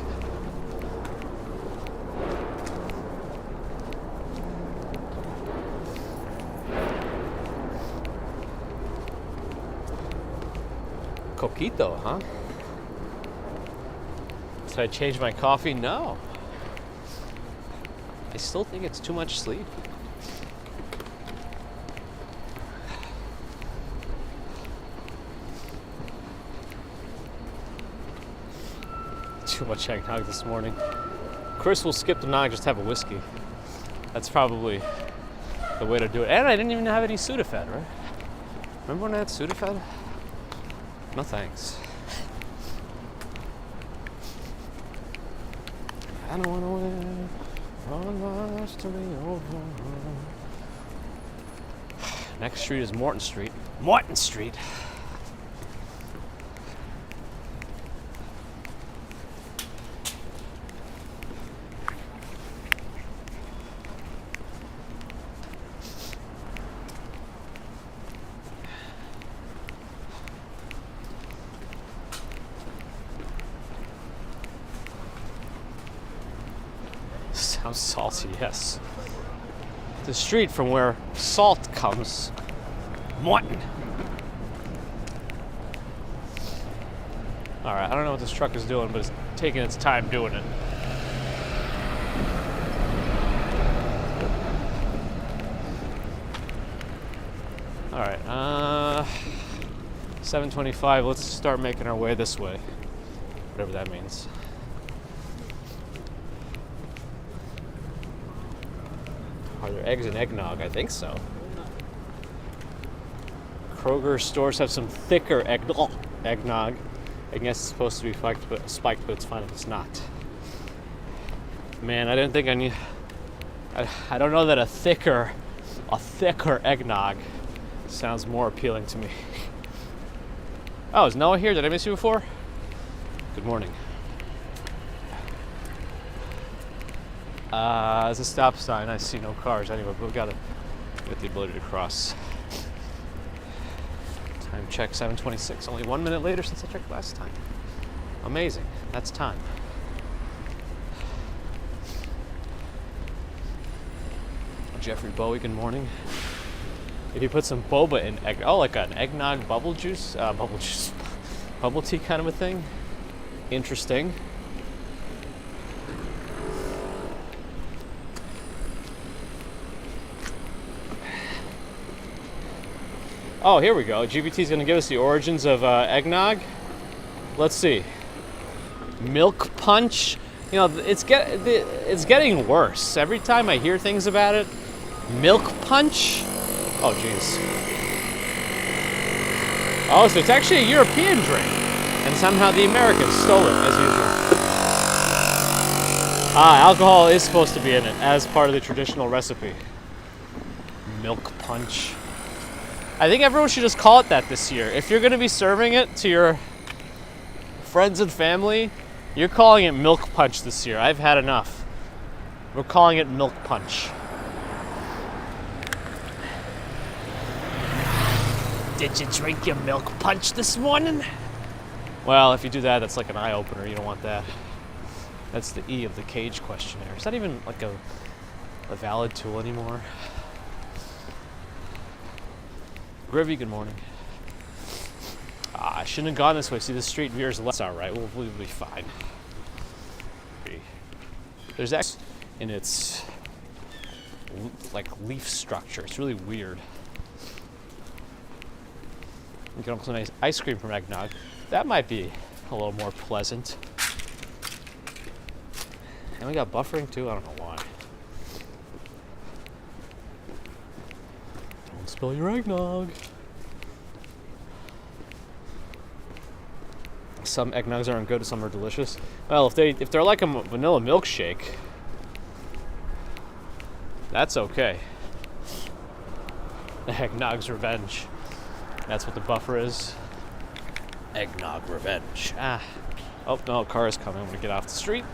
Coquito, huh? Did I change my coffee? No. I still think it's too much sleep. Too much eggnog this morning. Chris will skip the nog, just have a whiskey. That's probably the way to do it. And I didn't even have any Sudafed, right? Remember when I had Sudafed? No thanks. I don't want to win. Run last to be over. Next street is Morton Street. Morton Street. Sounds salty, yes. The street from where salt comes. Morton. All right, I don't know what this truck is doing, but it's taking its time doing it. All right, 7:25. Let's start making our way this way, whatever that means. Are there eggs and eggnog? I think so. Kroger stores have some thicker eggnog. I guess it's supposed to be spiked, but it's fine if it's not. Man, I didn't think I knew. I don't know that a thicker eggnog sounds more appealing to me. Oh, is Noah here? Did I miss you before? Good morning. There's a stop sign. I see no cars anyway, but we've got the ability to cross. Time check 7:26. Only 1 minute later since I checked last time. Amazing. That's time. Jeffrey Bowie, good morning. If you put some boba in like an eggnog bubble tea kind of a thing. Interesting. Oh, here we go. GBT's going to give us the origins of eggnog. Let's see. Milk punch. You know, it's getting worse. Every time I hear things about it, milk punch. Oh, jeez. Oh, so it's actually a European drink, and somehow the Americans stole it as usual. Alcohol is supposed to be in it as part of the traditional recipe. Milk punch. I think everyone should just call it that this year. If you're going to be serving it to your friends and family, you're calling it milk punch this year. I've had enough. We're calling it milk punch. Did you drink your milk punch this morning? Well, if you do that, that's like an eye-opener. You don't want that. That's the E of the Cage questionnaire. Is that even like a valid tool anymore? Grivy, good morning. I shouldn't have gone this way. See, the street veers left. It's all right. We'll be fine. There's X in its like leaf structure. It's really weird. You can also nice ice cream from eggnog. That might be a little more pleasant. And we got buffering too. I don't know why. Don't spill your eggnog. Some eggnogs aren't good, some are delicious. Well, if they're like a vanilla milkshake, that's okay. Eggnog's revenge. That's what the buffer is. Eggnog revenge. Oh no, a car is coming. I'm gonna get off the street.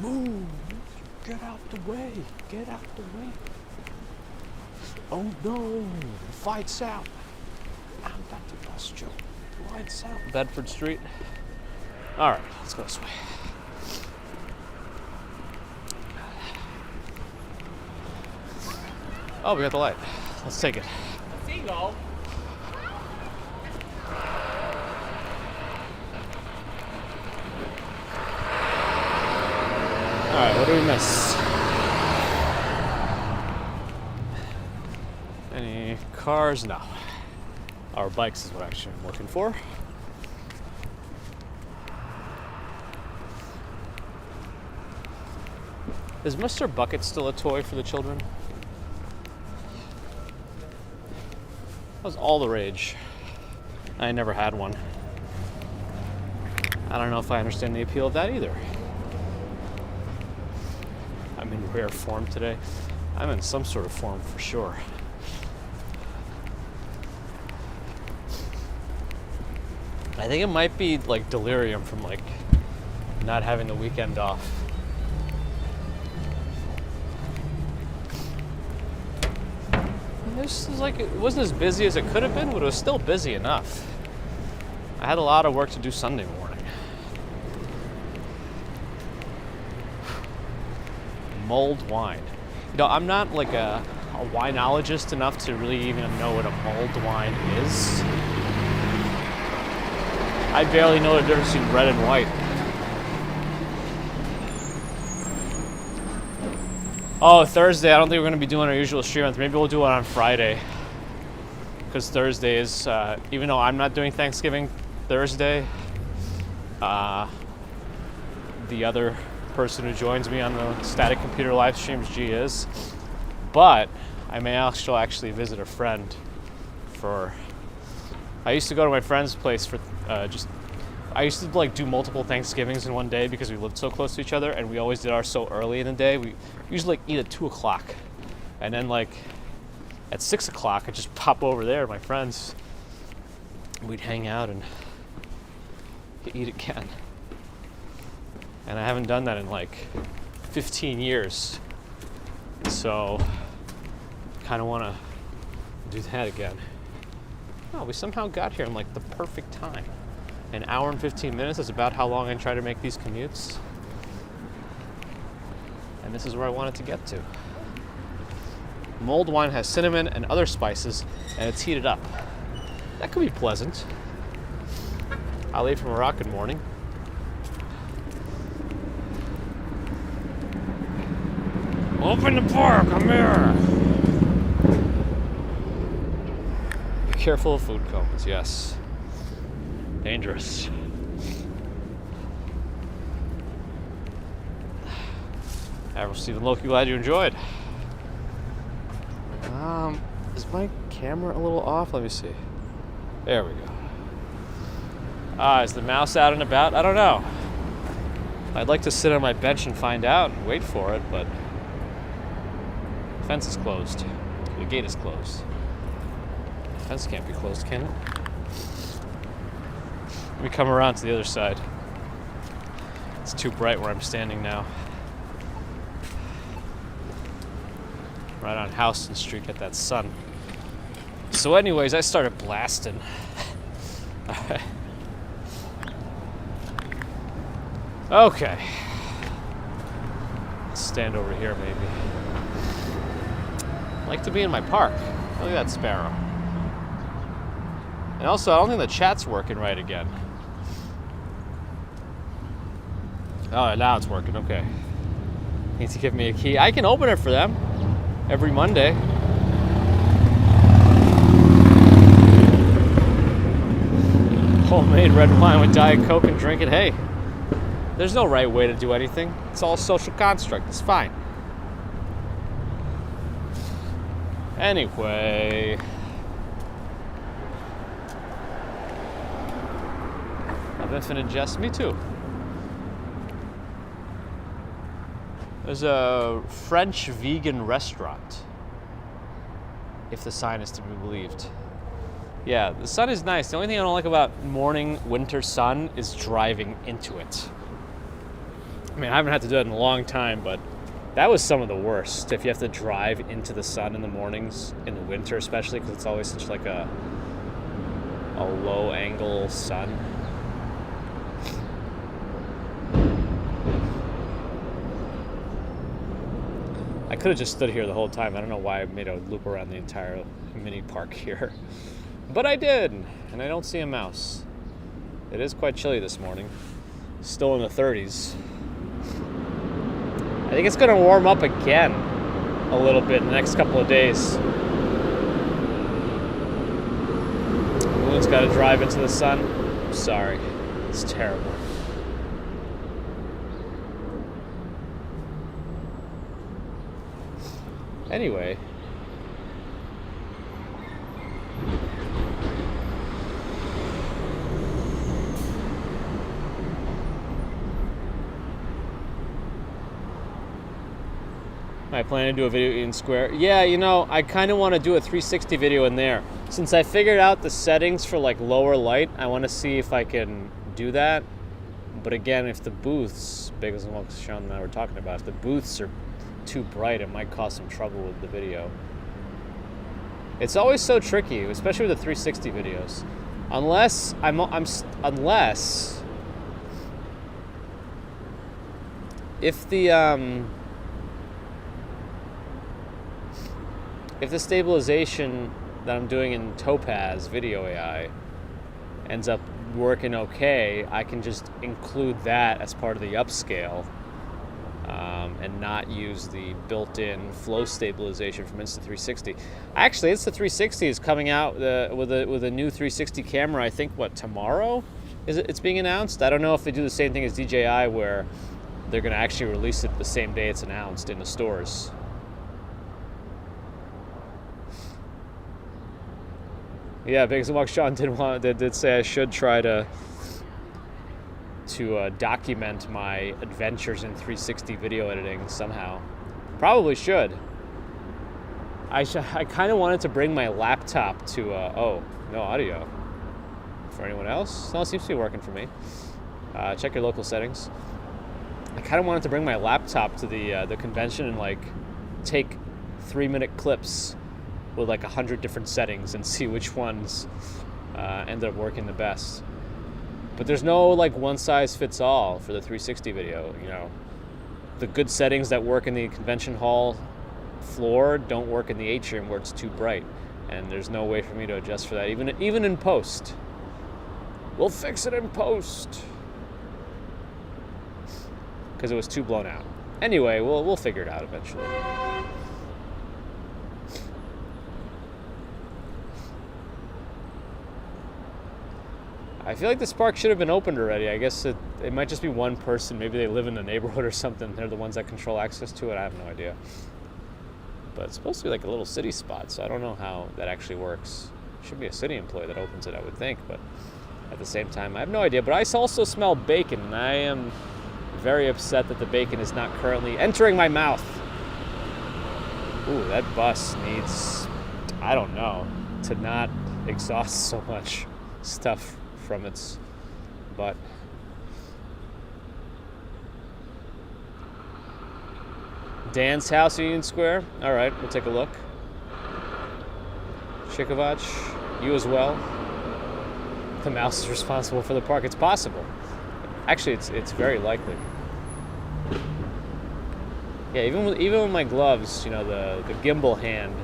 Move! Get out the way! Get out the way! Oh no! Fight's out! I'm about to bust you. Lights out. Bedford Street. All right, let's go this way. Oh, we got the light. Let's take it. A seagull. All right, what do we miss? Any cars? No. Our bikes is what actually I'm looking for. Is Mr. Bucket still a toy for the children? That was all the rage. I never had one. I don't know if I understand the appeal of that either. I'm in rare form today. I'm in some sort of form for sure. I think it might be like delirium from like not having the weekend off. This is like, it wasn't as busy as it could have been, but it was still busy enough. I had a lot of work to do Sunday morning. Mulled wine. You know, I'm not like a a winologist enough to really even know what a mulled wine is. I barely know the difference between red and white. Oh, Thursday, I don't think we're going to be doing our usual stream. Maybe we'll do it on Friday. Because Thursday is, even though I'm not doing Thanksgiving Thursday, the other person who joins me on the Static Computer live streams, G is. But I may actually visit a friend for. I used to go to my friend's place for I used to like do multiple Thanksgivings in one day because we lived so close to each other, and we always did ours so early in the day. We usually like eat at 2 o'clock, and then like at 6 o'clock I'd just pop over there to my friends. We'd hang out and eat again. And I haven't done that in like 15 years. So kind of want to do that again. Oh, we somehow got here in like the perfect time. An hour and 15 minutes is about how long I try to make these commutes. And this is where I wanted to get to. Mulled wine has cinnamon and other spices, and it's heated up. That could be pleasant. I leave for Moroccan morning. Open the door, come here. Be careful of food cones, yes. Dangerous. Admiral Stephen Loki, glad you enjoyed. Is my camera a little off? Let me see. There we go. Is the mouse out and about? I don't know. I'd like to sit on my bench and find out and wait for it, but the fence is closed. The gate is closed. The fence can't be closed, can it? Let me come around to the other side. It's too bright where I'm standing now. Right on Houston Street, get that sun. So anyways, I started blasting. Okay. Let's stand over here maybe. I'd like to be in my park. Look at that sparrow. And also, I don't think the chat's working right again. Oh, now it's working, okay. Needs to give me a key. I can open it for them every Monday. Homemade red wine with Diet Coke and drink it. Hey, there's no right way to do anything. It's all a social construct. It's fine. Anyway. Of infinite jest. Me too. There's a French vegan restaurant, if the sign is to be believed. Yeah, the sun is nice. The only thing I don't like about morning winter sun is driving into it. I mean, I haven't had to do it in a long time, but that was some of the worst. If you have to drive into the sun in the mornings, in the winter especially, because it's always such like a low angle sun. I could have just stood here the whole time. I don't know why I made a loop around the entire mini park here. But I did, and I don't see a mouse. It is quite chilly this morning. Still in the 30s. I think it's going to warm up again a little bit in the next couple of days. Balloon's got to drive into the sun. I'm sorry. It's terrible. Anyway. I plan to do a video in Square. Yeah, you know, I kind of want to do a 360 video in there. Since I figured out the settings for like lower light, I want to see if I can do that. But again, if the booths, big as what Sean and I were talking about, if the booths are too bright, it might cause some trouble with the video. It's always so tricky, especially with the 360 videos. Unless if the if the stabilization that I'm doing in Topaz Video AI ends up working okay, I can just include that as part of the upscale, and not use the built-in flow stabilization from Insta360. Actually, Insta360 is coming out with a new 360 camera. I think tomorrow it's being announced. I don't know if they do the same thing as DJI, where they're going to actually release it the same day it's announced in the stores. Yeah, Biggs and Walk Sean did say I should try to document my adventures in 360 video editing somehow. Probably should. I kind of wanted to bring my laptop to. Oh, no audio. For anyone else? No, it seems to be working for me. Check your local settings. I kind of wanted to bring my laptop to the convention and like take 3-minute clips with like 100 different settings and see which ones ended up working the best. But there's no like one size fits all for the 360 video. You know, the good settings that work in the convention hall floor don't work in the atrium where it's too bright, and there's no way for me to adjust for that even in post. We'll fix it in post because it was too blown out. Anyway, we'll figure it out eventually. I feel like this park should have been opened already. I guess it might just be one person. Maybe they live in the neighborhood or something. They're the ones that control access to it. I have no idea. But it's supposed to be like a little city spot, so I don't know how that actually works. Should be a city employee that opens it, I would think. But at the same time, I have no idea. But I also smell bacon, and I am very upset that the bacon is not currently entering my mouth. Ooh, that bus needs, I don't know, to not exhaust so much stuff from its butt. Dan's house, Union Square. All right, we'll take a look. Chikovach, you as well. The mouse is responsible for the park. It's possible. Actually, it's very likely. Yeah, even with my gloves, you know, the gimbal hand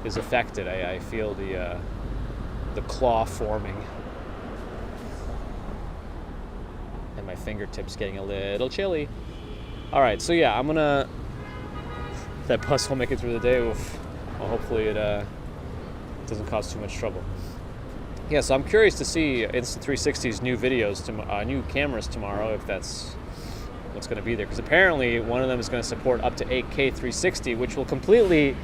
is affected. I feel the claw forming. And my fingertips getting a little chilly. All right, so yeah, that bus will make it through the day. Oof. Well, hopefully it doesn't cause too much trouble. Yeah, so I'm curious to see Insta360's new videos, new cameras tomorrow, if that's what's going to be there. Because apparently one of them is going to support up to 8K 360, which will completely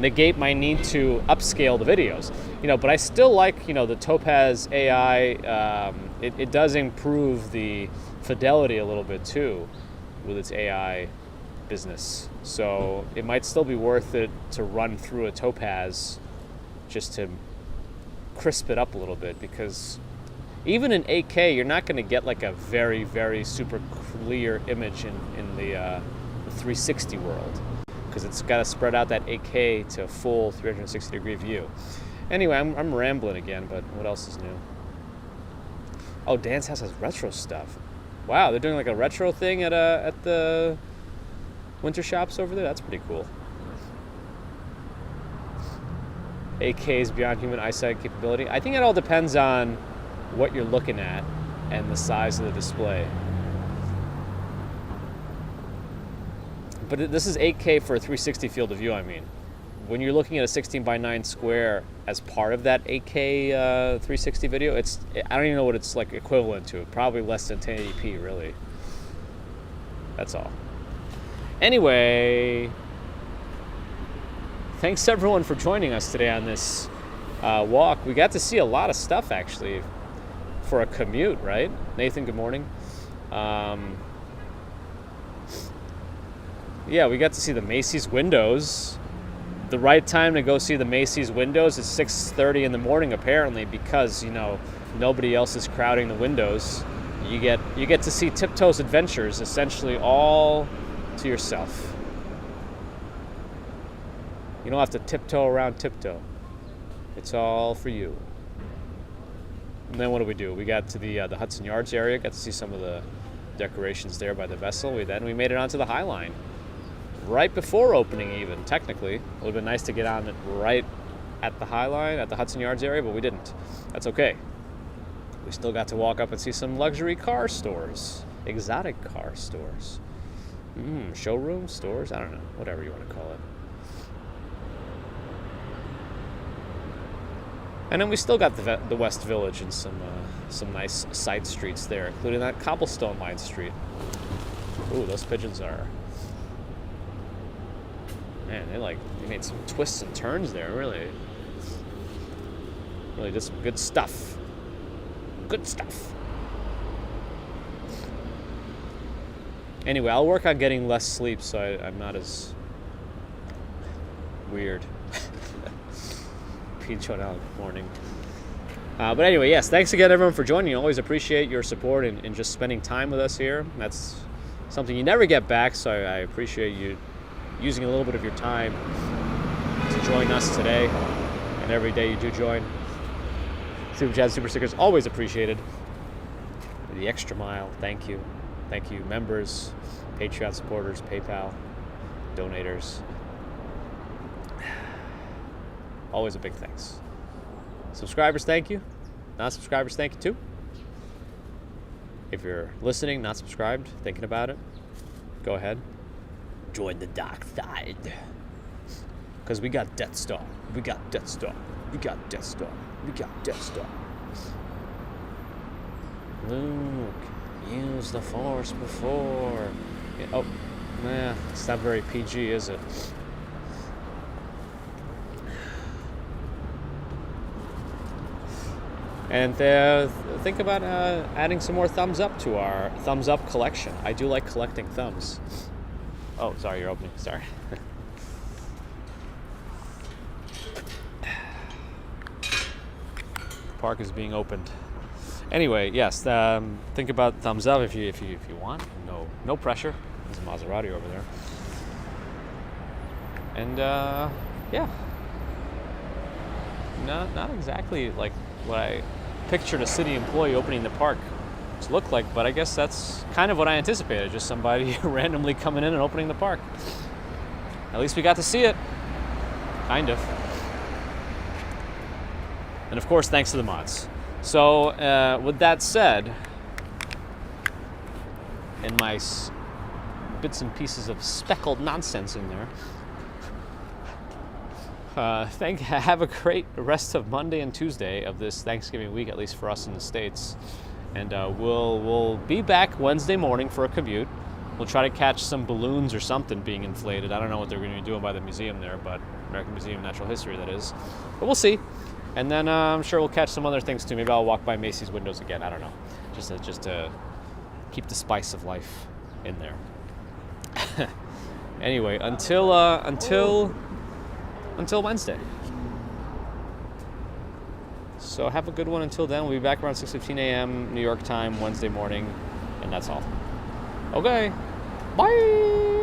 negate my need to upscale the videos. You know, but I still like, you know, the Topaz AI. It does improve the fidelity a little bit too with its AI business. So it might still be worth it to run through a Topaz just to crisp it up a little bit, because even in 8K you're not going to get like a very, very super clear image in the 360 world, because it's got to spread out that 8K to a full 360 degree view. Anyway, I'm rambling again, but what else is new? Oh, Dan's house has retro stuff. Wow, they're doing like a retro thing at the winter shops over there. That's pretty cool. 8K is beyond human eyesight capability. I think it all depends on what you're looking at and the size of the display. But this is 8K for a 360 field of view, I mean. When you're looking at a 16:9 square as part of that 8K 360 video, I don't even know what it's like equivalent to. Probably less than 1080p, really. That's all. Anyway, thanks everyone for joining us today on this walk. We got to see a lot of stuff, actually, for a commute, right? Nathan, good morning. Yeah, we got to see the Macy's windows. The right time to go see the Macy's windows is 6:30 in the morning, apparently, because, you know, nobody else is crowding the windows. You get to see Tiptoe's adventures essentially all to yourself. You don't have to tiptoe around Tiptoe. It's all for you. And then what do? We got to the Hudson Yards area, got to see some of the decorations there by the vessel. Then we made it onto the High Line. right before opening even, technically. It would have been nice to get on it right at the High Line, at the Hudson Yards area, but we didn't. That's okay. We still got to walk up and see some luxury car stores, exotic car stores. Showroom stores? I don't know, whatever you want to call it. And then we still got the West Village and some nice side streets there, including that cobblestone lined street. Ooh, those pigeons are... Man, they made some twists and turns there, really. Really did some good stuff. Good stuff. Anyway, I'll work on getting less sleep so I'm not as weird. Pete showed out good morning. But anyway, yes, thanks again, everyone, for joining. I always appreciate your support and just spending time with us here. That's something you never get back, so I appreciate you using a little bit of your time to join us today. And every day you do join. Super Chat, Super Stickers, always appreciated. The extra mile, thank you. Thank you, members, Patreon supporters, PayPal, donators. Always a big thanks. Subscribers, thank you. Non-subscribers, thank you too. If you're listening, not subscribed, thinking about it, go ahead. Join the dark side. Because we got Death Star. We got Death Star. We got Death Star. We got Death Star. Luke, use the Force before. Oh, nah, it's not very PG, is it? And think about adding some more thumbs up to our thumbs up collection. I do like collecting thumbs. Oh, sorry, you're opening. Sorry. Park is being opened. Anyway, yes. Think about thumbs up if you want. No pressure. There's a Maserati over there. And yeah. Not exactly like what I pictured a city employee opening the park to look like, but I guess that's kind of what I anticipated, just somebody randomly coming in and opening the park. At least we got to see it. Kind of. And of course, thanks to the mods. So, with that said, and my bits and pieces of speckled nonsense in there, have a great rest of Monday and Tuesday of this Thanksgiving week, at least for us in the States. And we'll be back Wednesday morning for a commute. We'll try to catch some balloons or something being inflated. I don't know what they're going to be doing by the museum there, but American Museum of Natural History, that is. But we'll see. And then I'm sure we'll catch some other things too. Maybe I'll walk by Macy's windows again. I don't know. Just to keep the spice of life in there. Anyway, until Wednesday. So have a good one until then. We'll be back around 6:15 a.m. New York time Wednesday morning, and that's all. Okay. Bye.